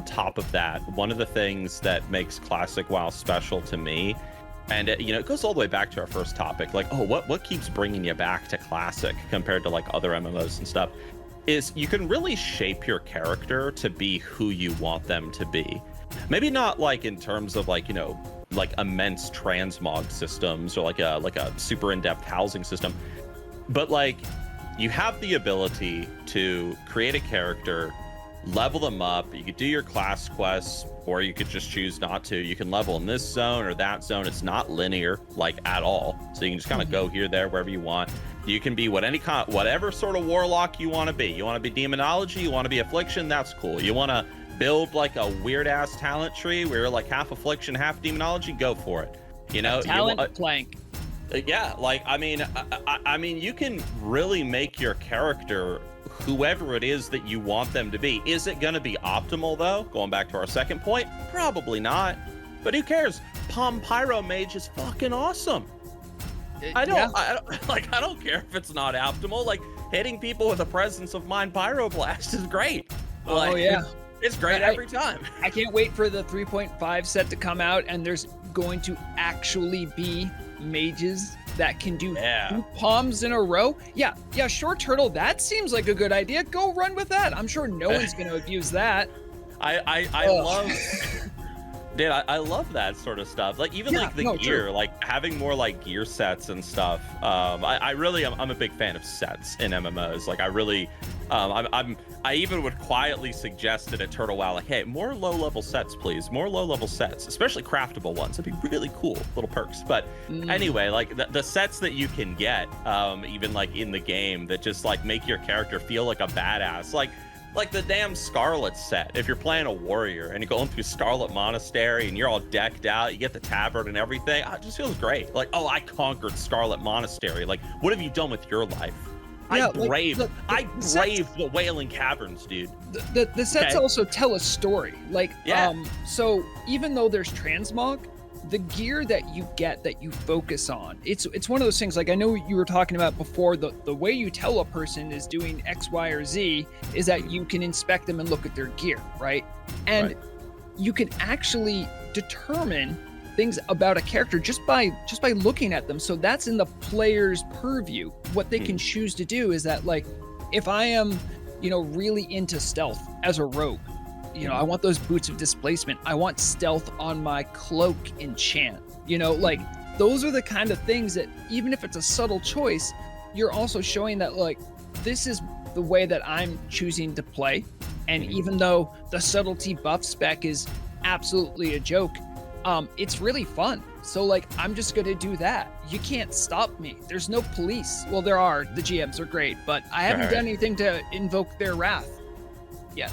[SPEAKER 3] top of that, one of the things that makes classic WoW special to me, and it goes all the way back to our first topic, like, oh, what keeps bringing you back to classic compared to like other MMOs and stuff, is you can really shape your character to be who you want them to be. Maybe not like in terms of like, like immense transmog systems or like a super in-depth housing system, but like you have the ability to create a character, level them up. You could do your class quests, or you could just choose not to. You can level in this zone or that zone. It's not linear like at all, so you can just kind of go here, there, wherever you want. You can be whatever sort of warlock you want to be. You want to be demonology, you want to be affliction, that's cool. You want to build like a weird ass talent tree where you're like half affliction, half demonology, go for it.
[SPEAKER 2] Talent plank.
[SPEAKER 3] Yeah, like I mean you can really make your character whoever it is that you want them to be. Is it going to be optimal though? Going back to our second point, probably not. But who cares? Palm Pyro Mage is fucking awesome. I don't care if it's not optimal. Like hitting people with a presence of mind pyroblast is great. Like,
[SPEAKER 2] oh yeah,
[SPEAKER 3] it's great every time.
[SPEAKER 2] I can't wait for the 3.5 set to come out, and there's going to actually be mages that can do 2 palms in a row. Yeah, Short Turtle, that seems like a good idea. Go run with that. I'm sure no one's going to abuse that.
[SPEAKER 3] I love dude, I love that sort of stuff. Like even like the gear, true. Like having more like gear sets and stuff. I really I'm a big fan of sets in MMOs. Like I really I even would quietly suggest it at Turtle WoW, like, hey, more low-level sets, please. More low-level sets, especially craftable ones. That'd be really cool, little perks. But anyway, like the sets that you can get, even like in the game, that just like make your character feel like a badass. Like the damn Scarlet set. If you're playing a warrior and you're going through Scarlet Monastery and you're all decked out, you get the tabard and everything, it just feels great. Like, oh, I conquered Scarlet Monastery. Like, what have you done with your life? I braved the Wailing Caverns, dude.
[SPEAKER 2] The sets also tell a story. Like, so even though there's transmog, the gear that you get, that you focus on, it's one of those things. Like I know you were talking about before, the way you tell a person is doing X, Y, or Z is that you can inspect them and look at their gear, right? And you can actually determine things about a character just by looking at them. So that's in the player's purview. What they can choose to do is that, like, if I am, really into stealth as a rogue, I want those boots of displacement. I want stealth on my cloak enchant. Like those are the kind of things that, even if it's a subtle choice, you're also showing that, like, this is the way that I'm choosing to play. And even though the subtlety buff spec is absolutely a joke, it's really fun. So like, I'm just going to do that. You can't stop me. There's no police. Well, there are. The GMs are great, but I haven't done anything to invoke their wrath yet.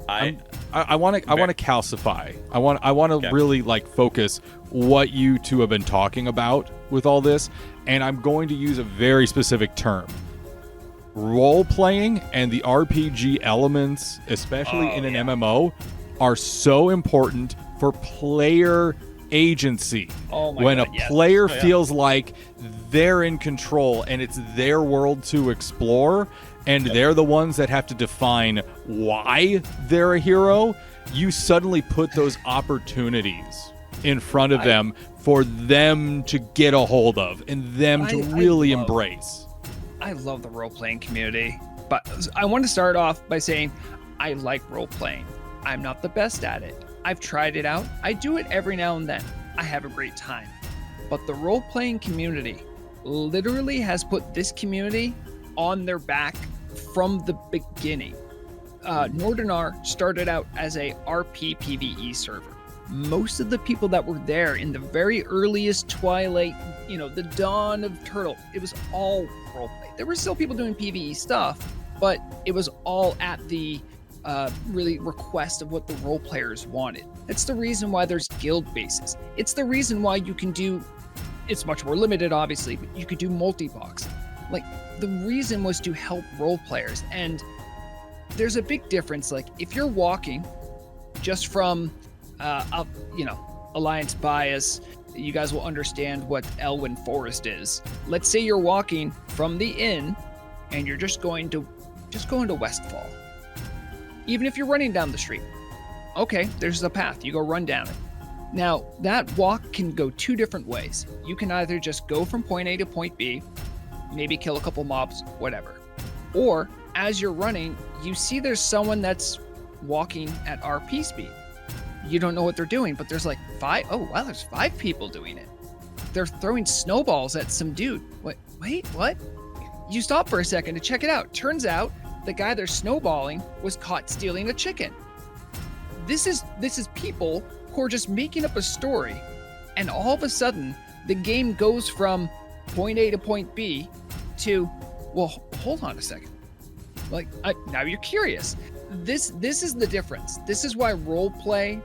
[SPEAKER 1] I want to calcify. I want to really like focus what you two have been talking about with all this, and I'm going to use a very specific term. role playing and the RPG elements, especially in an MMO, are so important for player agency. When a player feels like they're in control and it's their world to explore, and they're the ones that have to define why they're a hero, you suddenly put those opportunities in front of them for them to get a hold of and them to really embrace.
[SPEAKER 2] I love the role-playing community, but I want to start off by saying I like role-playing. I'm not the best at it. I've tried it out. I do it every now and then. I have a great time. But the role-playing community literally has put this community on their back from the beginning. Nordinar started out as a RP PvE server. Most of the people that were there in the very earliest twilight, the dawn of Turtle, it was all roleplay. There were still people doing PvE stuff, but it was all at the really request of what the role players wanted. That's the reason why there's guild bases. It's the reason why you can do, it's much more limited obviously, but you could do multi-box. Like, the reason was to help role players. And there's a big difference. Like, if you're walking just from Alliance bias, you guys will understand what Elwyn Forest is. Let's say you're walking from the inn and you're just going to Westfall. Even if you're running down the street, okay, there's the path, you go run down it. Now, that walk can go two different ways. You can either just go from point A to point B, maybe kill a couple mobs, whatever. Or, as you're running, you see there's someone that's walking at RP speed. You don't know what they're doing, but there's like there's 5 people doing it. They're throwing snowballs at some dude. Wait, what? You stop for a second to check it out. Turns out the guy they're snowballing was caught stealing a chicken. This is people who are just making up a story, and all of a sudden the game goes from point A to point B to, well, hold on a second. Now you're curious. This is the difference. This is why role play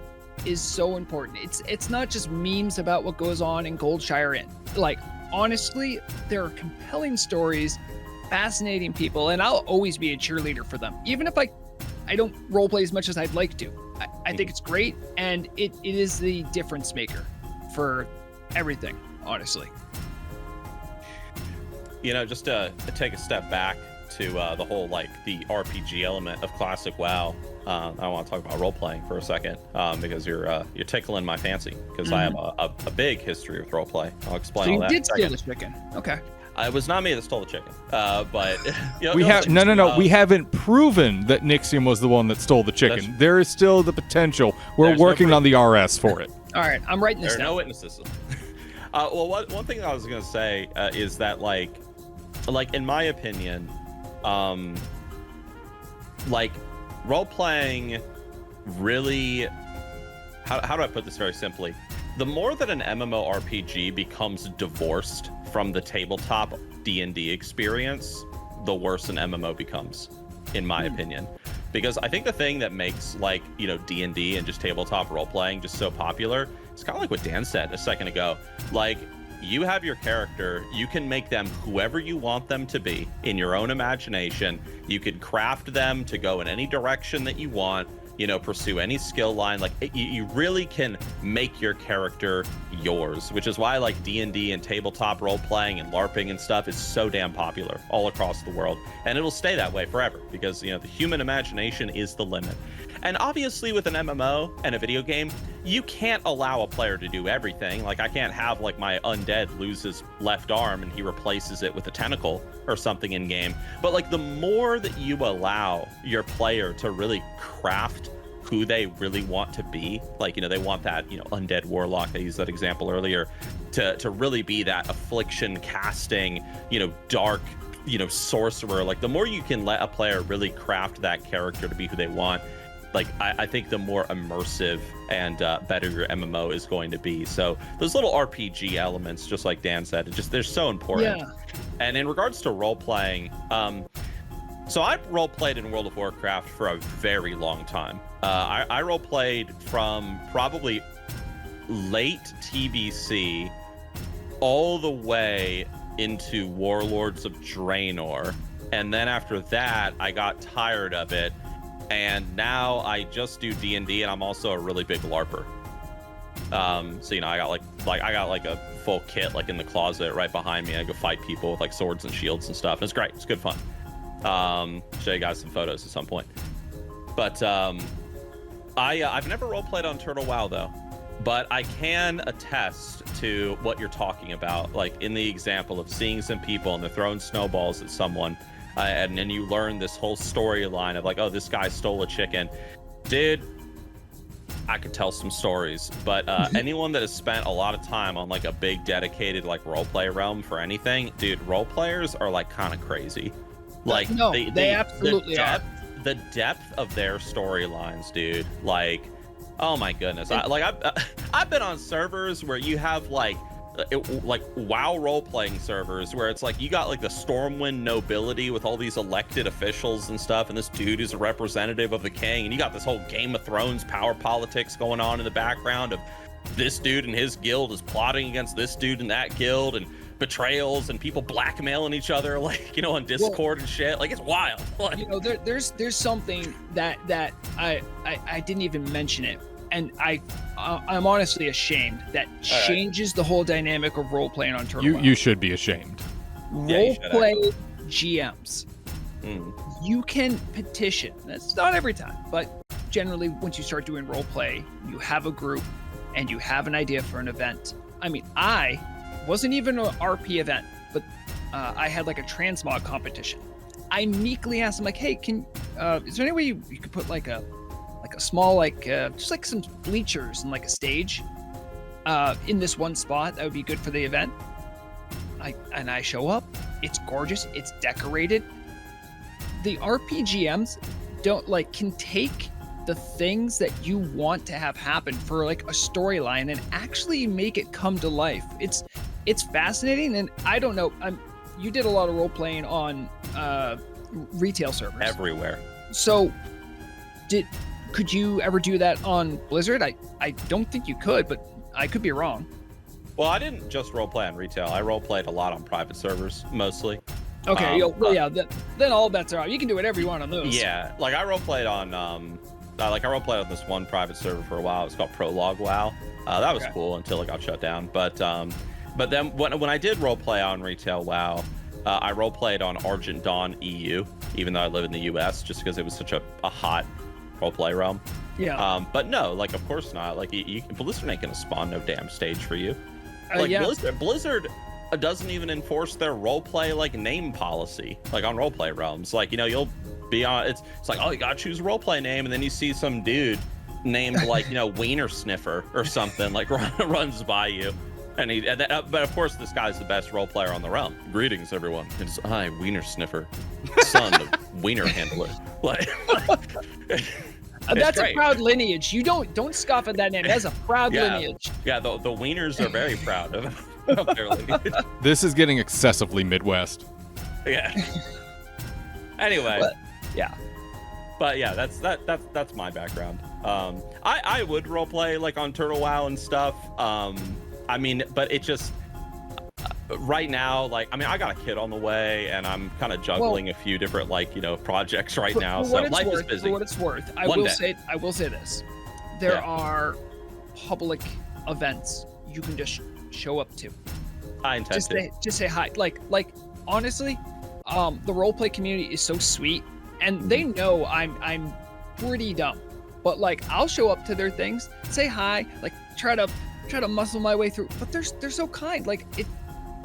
[SPEAKER 2] is so important. It's not just memes about what goes on in Goldshire Inn. Like, honestly, there are compelling stories, fascinating people, and I'll always be a cheerleader for them. Even if I don't role play as much as I'd like to. I think it's great, and it is the difference maker for everything, honestly.
[SPEAKER 3] Just to take a step back to the whole, the RPG element of classic WoW, I want to talk about role-playing for a second, because you're tickling my fancy, because I have a big history with role-play. I'll explain all that.
[SPEAKER 2] So you did steal the chicken. Okay.
[SPEAKER 3] It was not me that stole the chicken, but
[SPEAKER 1] we have no. We haven't proven that Nixxiom was the one that stole the chicken. There is still the potential. We're working on the RS for it.
[SPEAKER 2] All right, I'm writing this down.
[SPEAKER 3] There are no witnesses. Well, one thing I was gonna say is that in my opinion, role playing really. How do I put this very simply? The more that an MMORPG becomes divorced from the tabletop D&D experience, the worse an MMO becomes, in my opinion. Because I think the thing that makes D&D and just tabletop role-playing just so popular, it's kind of like what Dan said a second ago. You have your character, you can make them whoever you want them to be in your own imagination. You can craft them to go in any direction that you want. Pursue any skill line. You really can make your character yours, which is why D&D and tabletop role-playing and LARPing and stuff is so damn popular all across the world. And it'll stay that way forever because, the human imagination is the limit. And obviously with an MMO and a video game, you can't allow a player to do everything. I can't have my undead lose his left arm and he replaces it with a tentacle or something in game. But the more that you allow your player to really craft who they really want to be, they want that, undead warlock, I used that example earlier, to really be that affliction casting, dark, sorcerer. The more you can let a player really craft that character to be who they want, I think the more immersive and better your MMO is going to be. So those little RPG elements, just like Dan said, they're so important. Yeah. And in regards to role-playing, so I role-played in World of Warcraft for a very long time. I role-played from probably late TBC all the way into Warlords of Draenor. And then after that, I got tired of it. And now I just do D&D, and I'm also a really big LARPer. So, you know, I got like a full kit like in the closet right behind me. I go fight people with like swords and shields and stuff. And it's great. It's good fun. Show you guys some photos at some point. But I've never roleplayed on Turtle WoW though. But I can attest to what you're talking about, like in the example of seeing some people and they're throwing snowballs at someone, and then you learn this whole storyline of like, oh, this guy stole a chicken. Dude, I could tell some stories, but anyone that has spent a lot of time on like a big dedicated like roleplay realm for anything, dude, role players are like kind of crazy. Like
[SPEAKER 2] no, they absolutely are.
[SPEAKER 3] The depth of their storylines, dude, like, oh my goodness. I've been on servers where you have like WoW role-playing servers where it's like you got like the Stormwind nobility with all these elected officials and stuff, and this dude is a representative of the king, and you got this whole Game of Thrones power politics going on in the background of this dude and his guild is plotting against this dude and that guild, and betrayals and people blackmailing each other, like, you know, on Discord and shit. Like, it's wild. Like,
[SPEAKER 2] you know, there's something that I didn't even mention it, and I'm honestly ashamed that changes the whole dynamic of role playing on Turtle.
[SPEAKER 1] You should be ashamed.
[SPEAKER 2] Role play GMs. You can petition. That's not every time, but generally, once you start doing role play, you have a group and you have an idea for an event. I mean, I wasn't even an RP event, but I had like a transmog competition. I meekly asked him, like, hey, is there any way you could put like a small, just like some bleachers and like a stage in this one spot that would be good for the event? I show up, it's gorgeous, it's decorated. The RPGMs can take the things that you want to have happen for like a storyline and actually make it come to life. It's fascinating, and I don't know. You did a lot of role playing on retail servers
[SPEAKER 3] everywhere.
[SPEAKER 2] So, could you ever do that on Blizzard? I don't think you could, but I could be wrong.
[SPEAKER 3] Well, I didn't just role play on retail. I role played a lot on private servers, mostly.
[SPEAKER 2] Okay, then all bets are out. You can do whatever you want on those.
[SPEAKER 3] Yeah, like I role played on I role played on this one private server for a while. It was called Prologue WoW. That was cool until it got shut down. But then when I did role play on retail WoW, I role played on Argent Dawn EU, even though I live in the US, just because it was such a hot role play realm.
[SPEAKER 2] Yeah.
[SPEAKER 3] But no, like of course not. Like Blizzard ain't gonna spawn no damn stage for you. Like Blizzard doesn't even enforce their role play like name policy, like on role play realms. Like, you know, you'll be on it's like, oh, you gotta choose a role play name, and then you see some dude named like, you know, Wiener Sniffer or something like runs by you, and but of course this guy's the best role player on the realm. Greetings everyone, it's I, Wiener Sniffer, son of Wiener Handler. Like
[SPEAKER 2] that's a proud lineage. You don't scoff at that name. That's a proud lineage.
[SPEAKER 3] Yeah, the Wieners are very proud of their lineage.
[SPEAKER 1] This is getting excessively Midwest.
[SPEAKER 3] Yeah. Anyway. But yeah, that's my background. I would roleplay like on Turtle WoW and stuff. I mean, but it just right now, like, I mean, I got a kid on the way, and I'm kind of juggling a few different, like, you know, projects right now. So life is busy.
[SPEAKER 2] For what it's worth, I will say this: there are public events you can just show up to.
[SPEAKER 3] I intend to
[SPEAKER 2] just say hi. Like honestly, the roleplay community is so sweet, and they know I'm pretty dumb, but like I'll show up to their things, say hi, like try to muscle my way through. But they're so kind. Like it.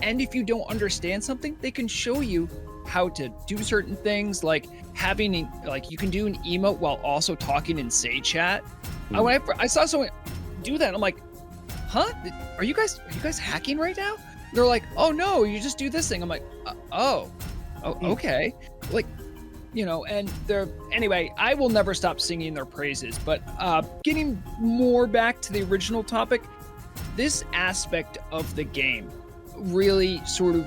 [SPEAKER 2] And if you don't understand something, they can show you how to do certain things, like you can do an emote while also talking in Say Chat. I saw someone do that, and I'm like, huh? Are you guys hacking right now? They're like, oh no, you just do this thing. I'm like, okay. Like, you know, and anyway, I will never stop singing their praises. But getting more back to the original topic, this aspect of the game really sort of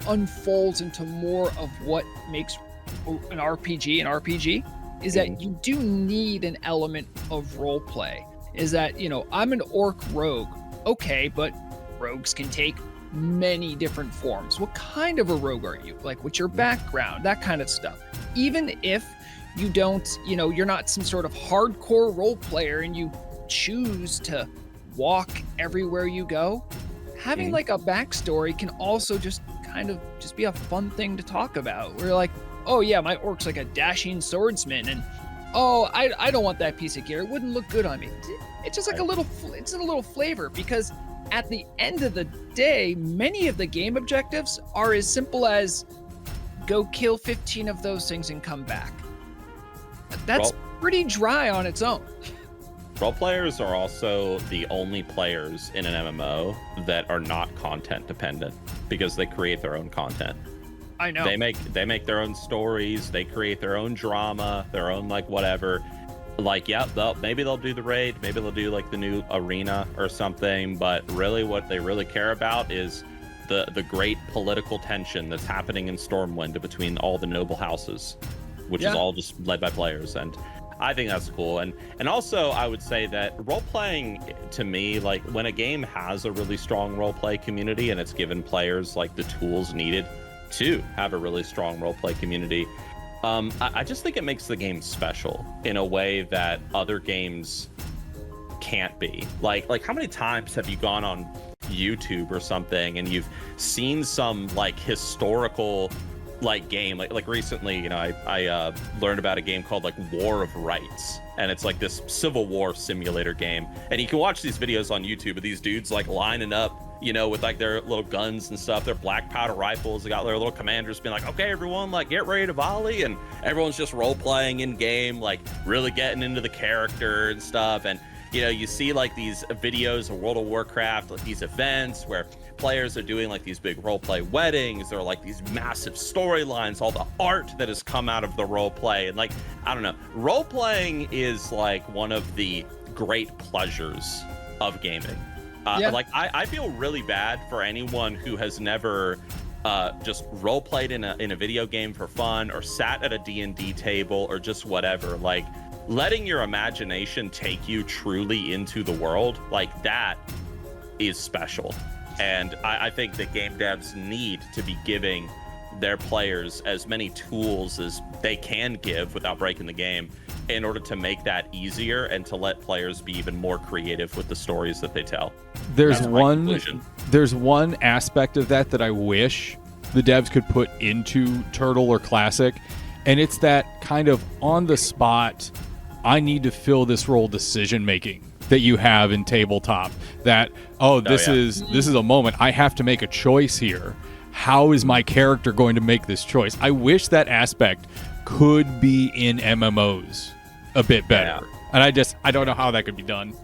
[SPEAKER 2] unfolds into more of what makes an RPG is that you do need an element of role play. Is that, you know, I'm an orc rogue, okay, but rogues can take many different forms. What kind of a rogue are you? Like, what's your background? That kind of stuff. Even if you don't, you're not some sort of hardcore role player and you choose to walk everywhere you go, having like a backstory can also just be a fun thing to talk about. We're like, oh yeah, my orc's like a dashing swordsman, and oh, I don't want that piece of gear. It wouldn't look good on me. It's just like it's a little flavor, because at the end of the day, many of the game objectives are as simple as go kill 15 of those things and come back. That's pretty dry on its own.
[SPEAKER 3] Role players are also the only players in an MMO that are not content dependent, because they create their own content.
[SPEAKER 2] I know.
[SPEAKER 3] They make their own stories, they create their own drama, their own like whatever. Like, yeah, maybe they'll do the raid, maybe they'll do like the new arena or something, but really what they really care about is the great political tension that's happening in Stormwind between all the noble houses, which is all just led by players. And I think that's cool. And also I would say that role-playing, to me, like when a game has a really strong role-play community and it's given players like the tools needed to have a really strong role-play community, I just think it makes the game special in a way that other games can't be. Like how many times have you gone on YouTube or something and you've seen some like historical like game, like recently, I learned about a game called like War of Rights, and it's like this Civil War simulator game, and you can watch these videos on YouTube of these dudes like lining up, with like their little guns and stuff, their black powder rifles. They got their little commanders being like, okay, everyone, like get ready to volley, and everyone's just role playing in game, like really getting into the character and stuff. And you see like these videos of World of Warcraft, like these events where players are doing like these big role play weddings, or like these massive storylines, all the art that has come out of the role play. And like, I don't know, role playing is like one of the great pleasures of gaming. Like I feel really bad for anyone who has never just role played in a video game for fun, or sat at a D&D table, or just whatever. Like, letting your imagination take you truly into the world, like that is special. And I think that game devs need to be giving their players as many tools as they can give without breaking the game, in order to make that easier and to let players be even more creative with the stories that they tell.
[SPEAKER 1] There's one aspect of that I wish the devs could put into Turtle or Classic, and it's that kind of on the spot, I need to fill this role decision making that you have in tabletop. That this is a moment I have to make a choice here. How is my character going to make this choice? I wish that aspect could be in MMOs a bit better. And I don't know how that could be done.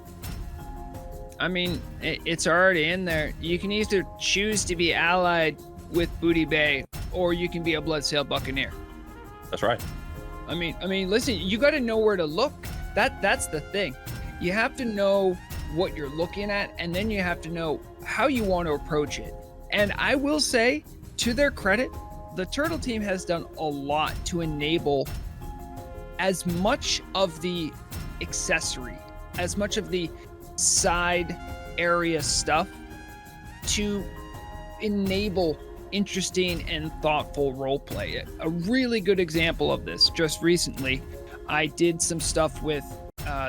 [SPEAKER 2] I mean, it's already in there. You can either choose to be allied with Booty Bay, or you can be a Bloodsail Buccaneer.
[SPEAKER 3] That's right.
[SPEAKER 2] I mean, listen, you got to know where to look. That's the thing. You have to know what you're looking at, and then you have to know how you want to approach it. And I will say, to their credit, the Turtle team has done a lot to enable as much of the accessory, as much of the side area stuff, to enable interesting and thoughtful roleplay. A really good example of this, just recently, I did some stuff with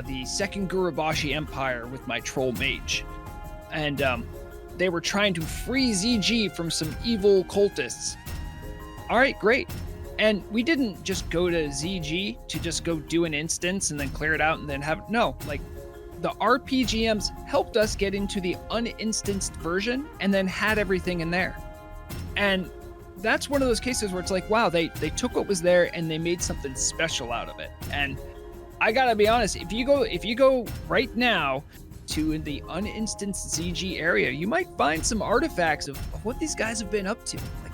[SPEAKER 2] the second Gurubashi Empire with my Troll Mage. And they were trying to free ZG from some evil cultists. All right, great. And we didn't just go to ZG to just go do an instance and then clear it out and then have... No, like, the RPGMs helped us get into the uninstanced version and then had everything in there. And that's one of those cases where it's like, wow, they took what was there and they made something special out of it. And I gotta be honest, if you go right now to the uninstanced ZG area, you might find some artifacts of what these guys have been up to. Like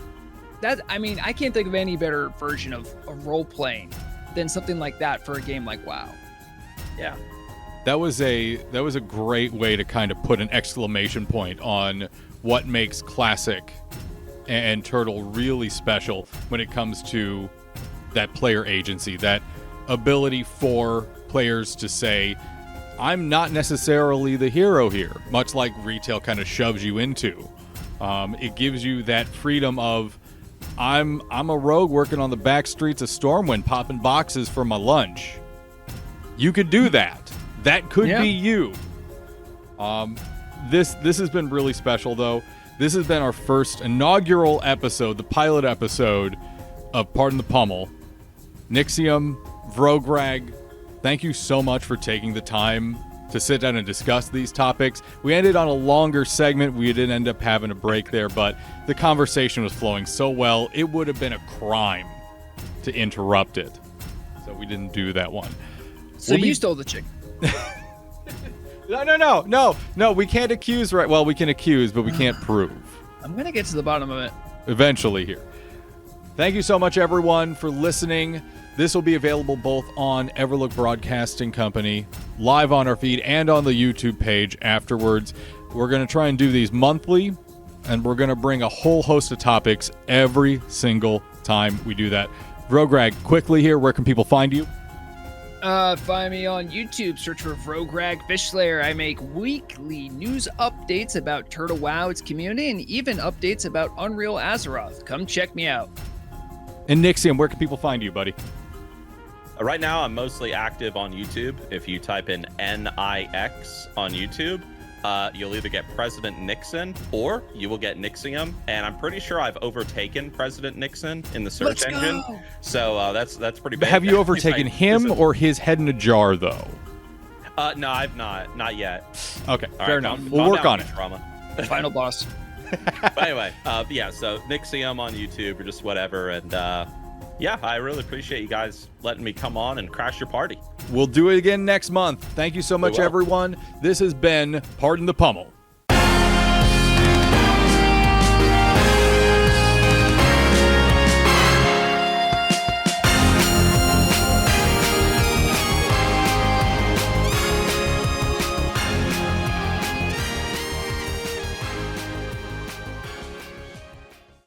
[SPEAKER 2] that, I mean, I can't think of any better version of role playing than something like that for a game like WoW.
[SPEAKER 3] Yeah.
[SPEAKER 1] That was a great way to kind of put an exclamation point on what makes Classic and Turtle really special when it comes to that player agency, that ability for players to say, I'm not necessarily the hero here, much like retail kind of shoves you into. It gives you that freedom of, I'm a rogue working on the back streets of Stormwind, popping boxes for my lunch. You could do that. That could be you. This has been really special, though. This has been our first inaugural episode, the pilot episode of Pardon the Pummel. Nixxiom, Vrograg, thank you so much for taking the time to sit down and discuss these topics. We ended on a longer segment. We didn't end up having a break there, but the conversation was flowing so well, it would have been a crime to interrupt it. So we didn't do that one.
[SPEAKER 2] So you stole the chicken.
[SPEAKER 1] No, we can't accuse, right? Well, we can accuse, but we can't prove.
[SPEAKER 2] I'm going to get to the bottom of it.
[SPEAKER 1] Eventually here. Thank you so much, everyone, for listening. This will be available both on Everlook Broadcasting Company, live on our feed, and on the YouTube page afterwards. We're going to try and do these monthly, and we're going to bring a whole host of topics every single time we do that. Vrograg, quickly here, where can people find you?
[SPEAKER 2] Find me on YouTube. Search for Vrograg Fishslayer. I make weekly news updates about Turtle WoW, its community, and even updates about Unreal Azeroth. Come check me out.
[SPEAKER 1] And Nixxiom, where can people find you, buddy?
[SPEAKER 3] Right now, I'm mostly active on YouTube. If you type in NIX on YouTube, you'll either get President Nixon or you will get Nixxiom. And I'm pretty sure I've overtaken President Nixon in the search engine. So that's pretty bad.
[SPEAKER 1] Have you overtaken him or his head in a jar, though?
[SPEAKER 3] No, I've not yet.
[SPEAKER 1] Okay,
[SPEAKER 3] All
[SPEAKER 1] fair
[SPEAKER 3] right,
[SPEAKER 1] enough.
[SPEAKER 3] calm
[SPEAKER 1] We'll work
[SPEAKER 3] down,
[SPEAKER 1] on it.
[SPEAKER 3] Drama.
[SPEAKER 2] The final boss.
[SPEAKER 3] But anyway, yeah, so Nixxiom on YouTube or just whatever. And yeah, I really appreciate you guys letting me come on and crash your party.
[SPEAKER 1] We'll do it again next month. Thank you so much, everyone. This has been Pardon the Pummel.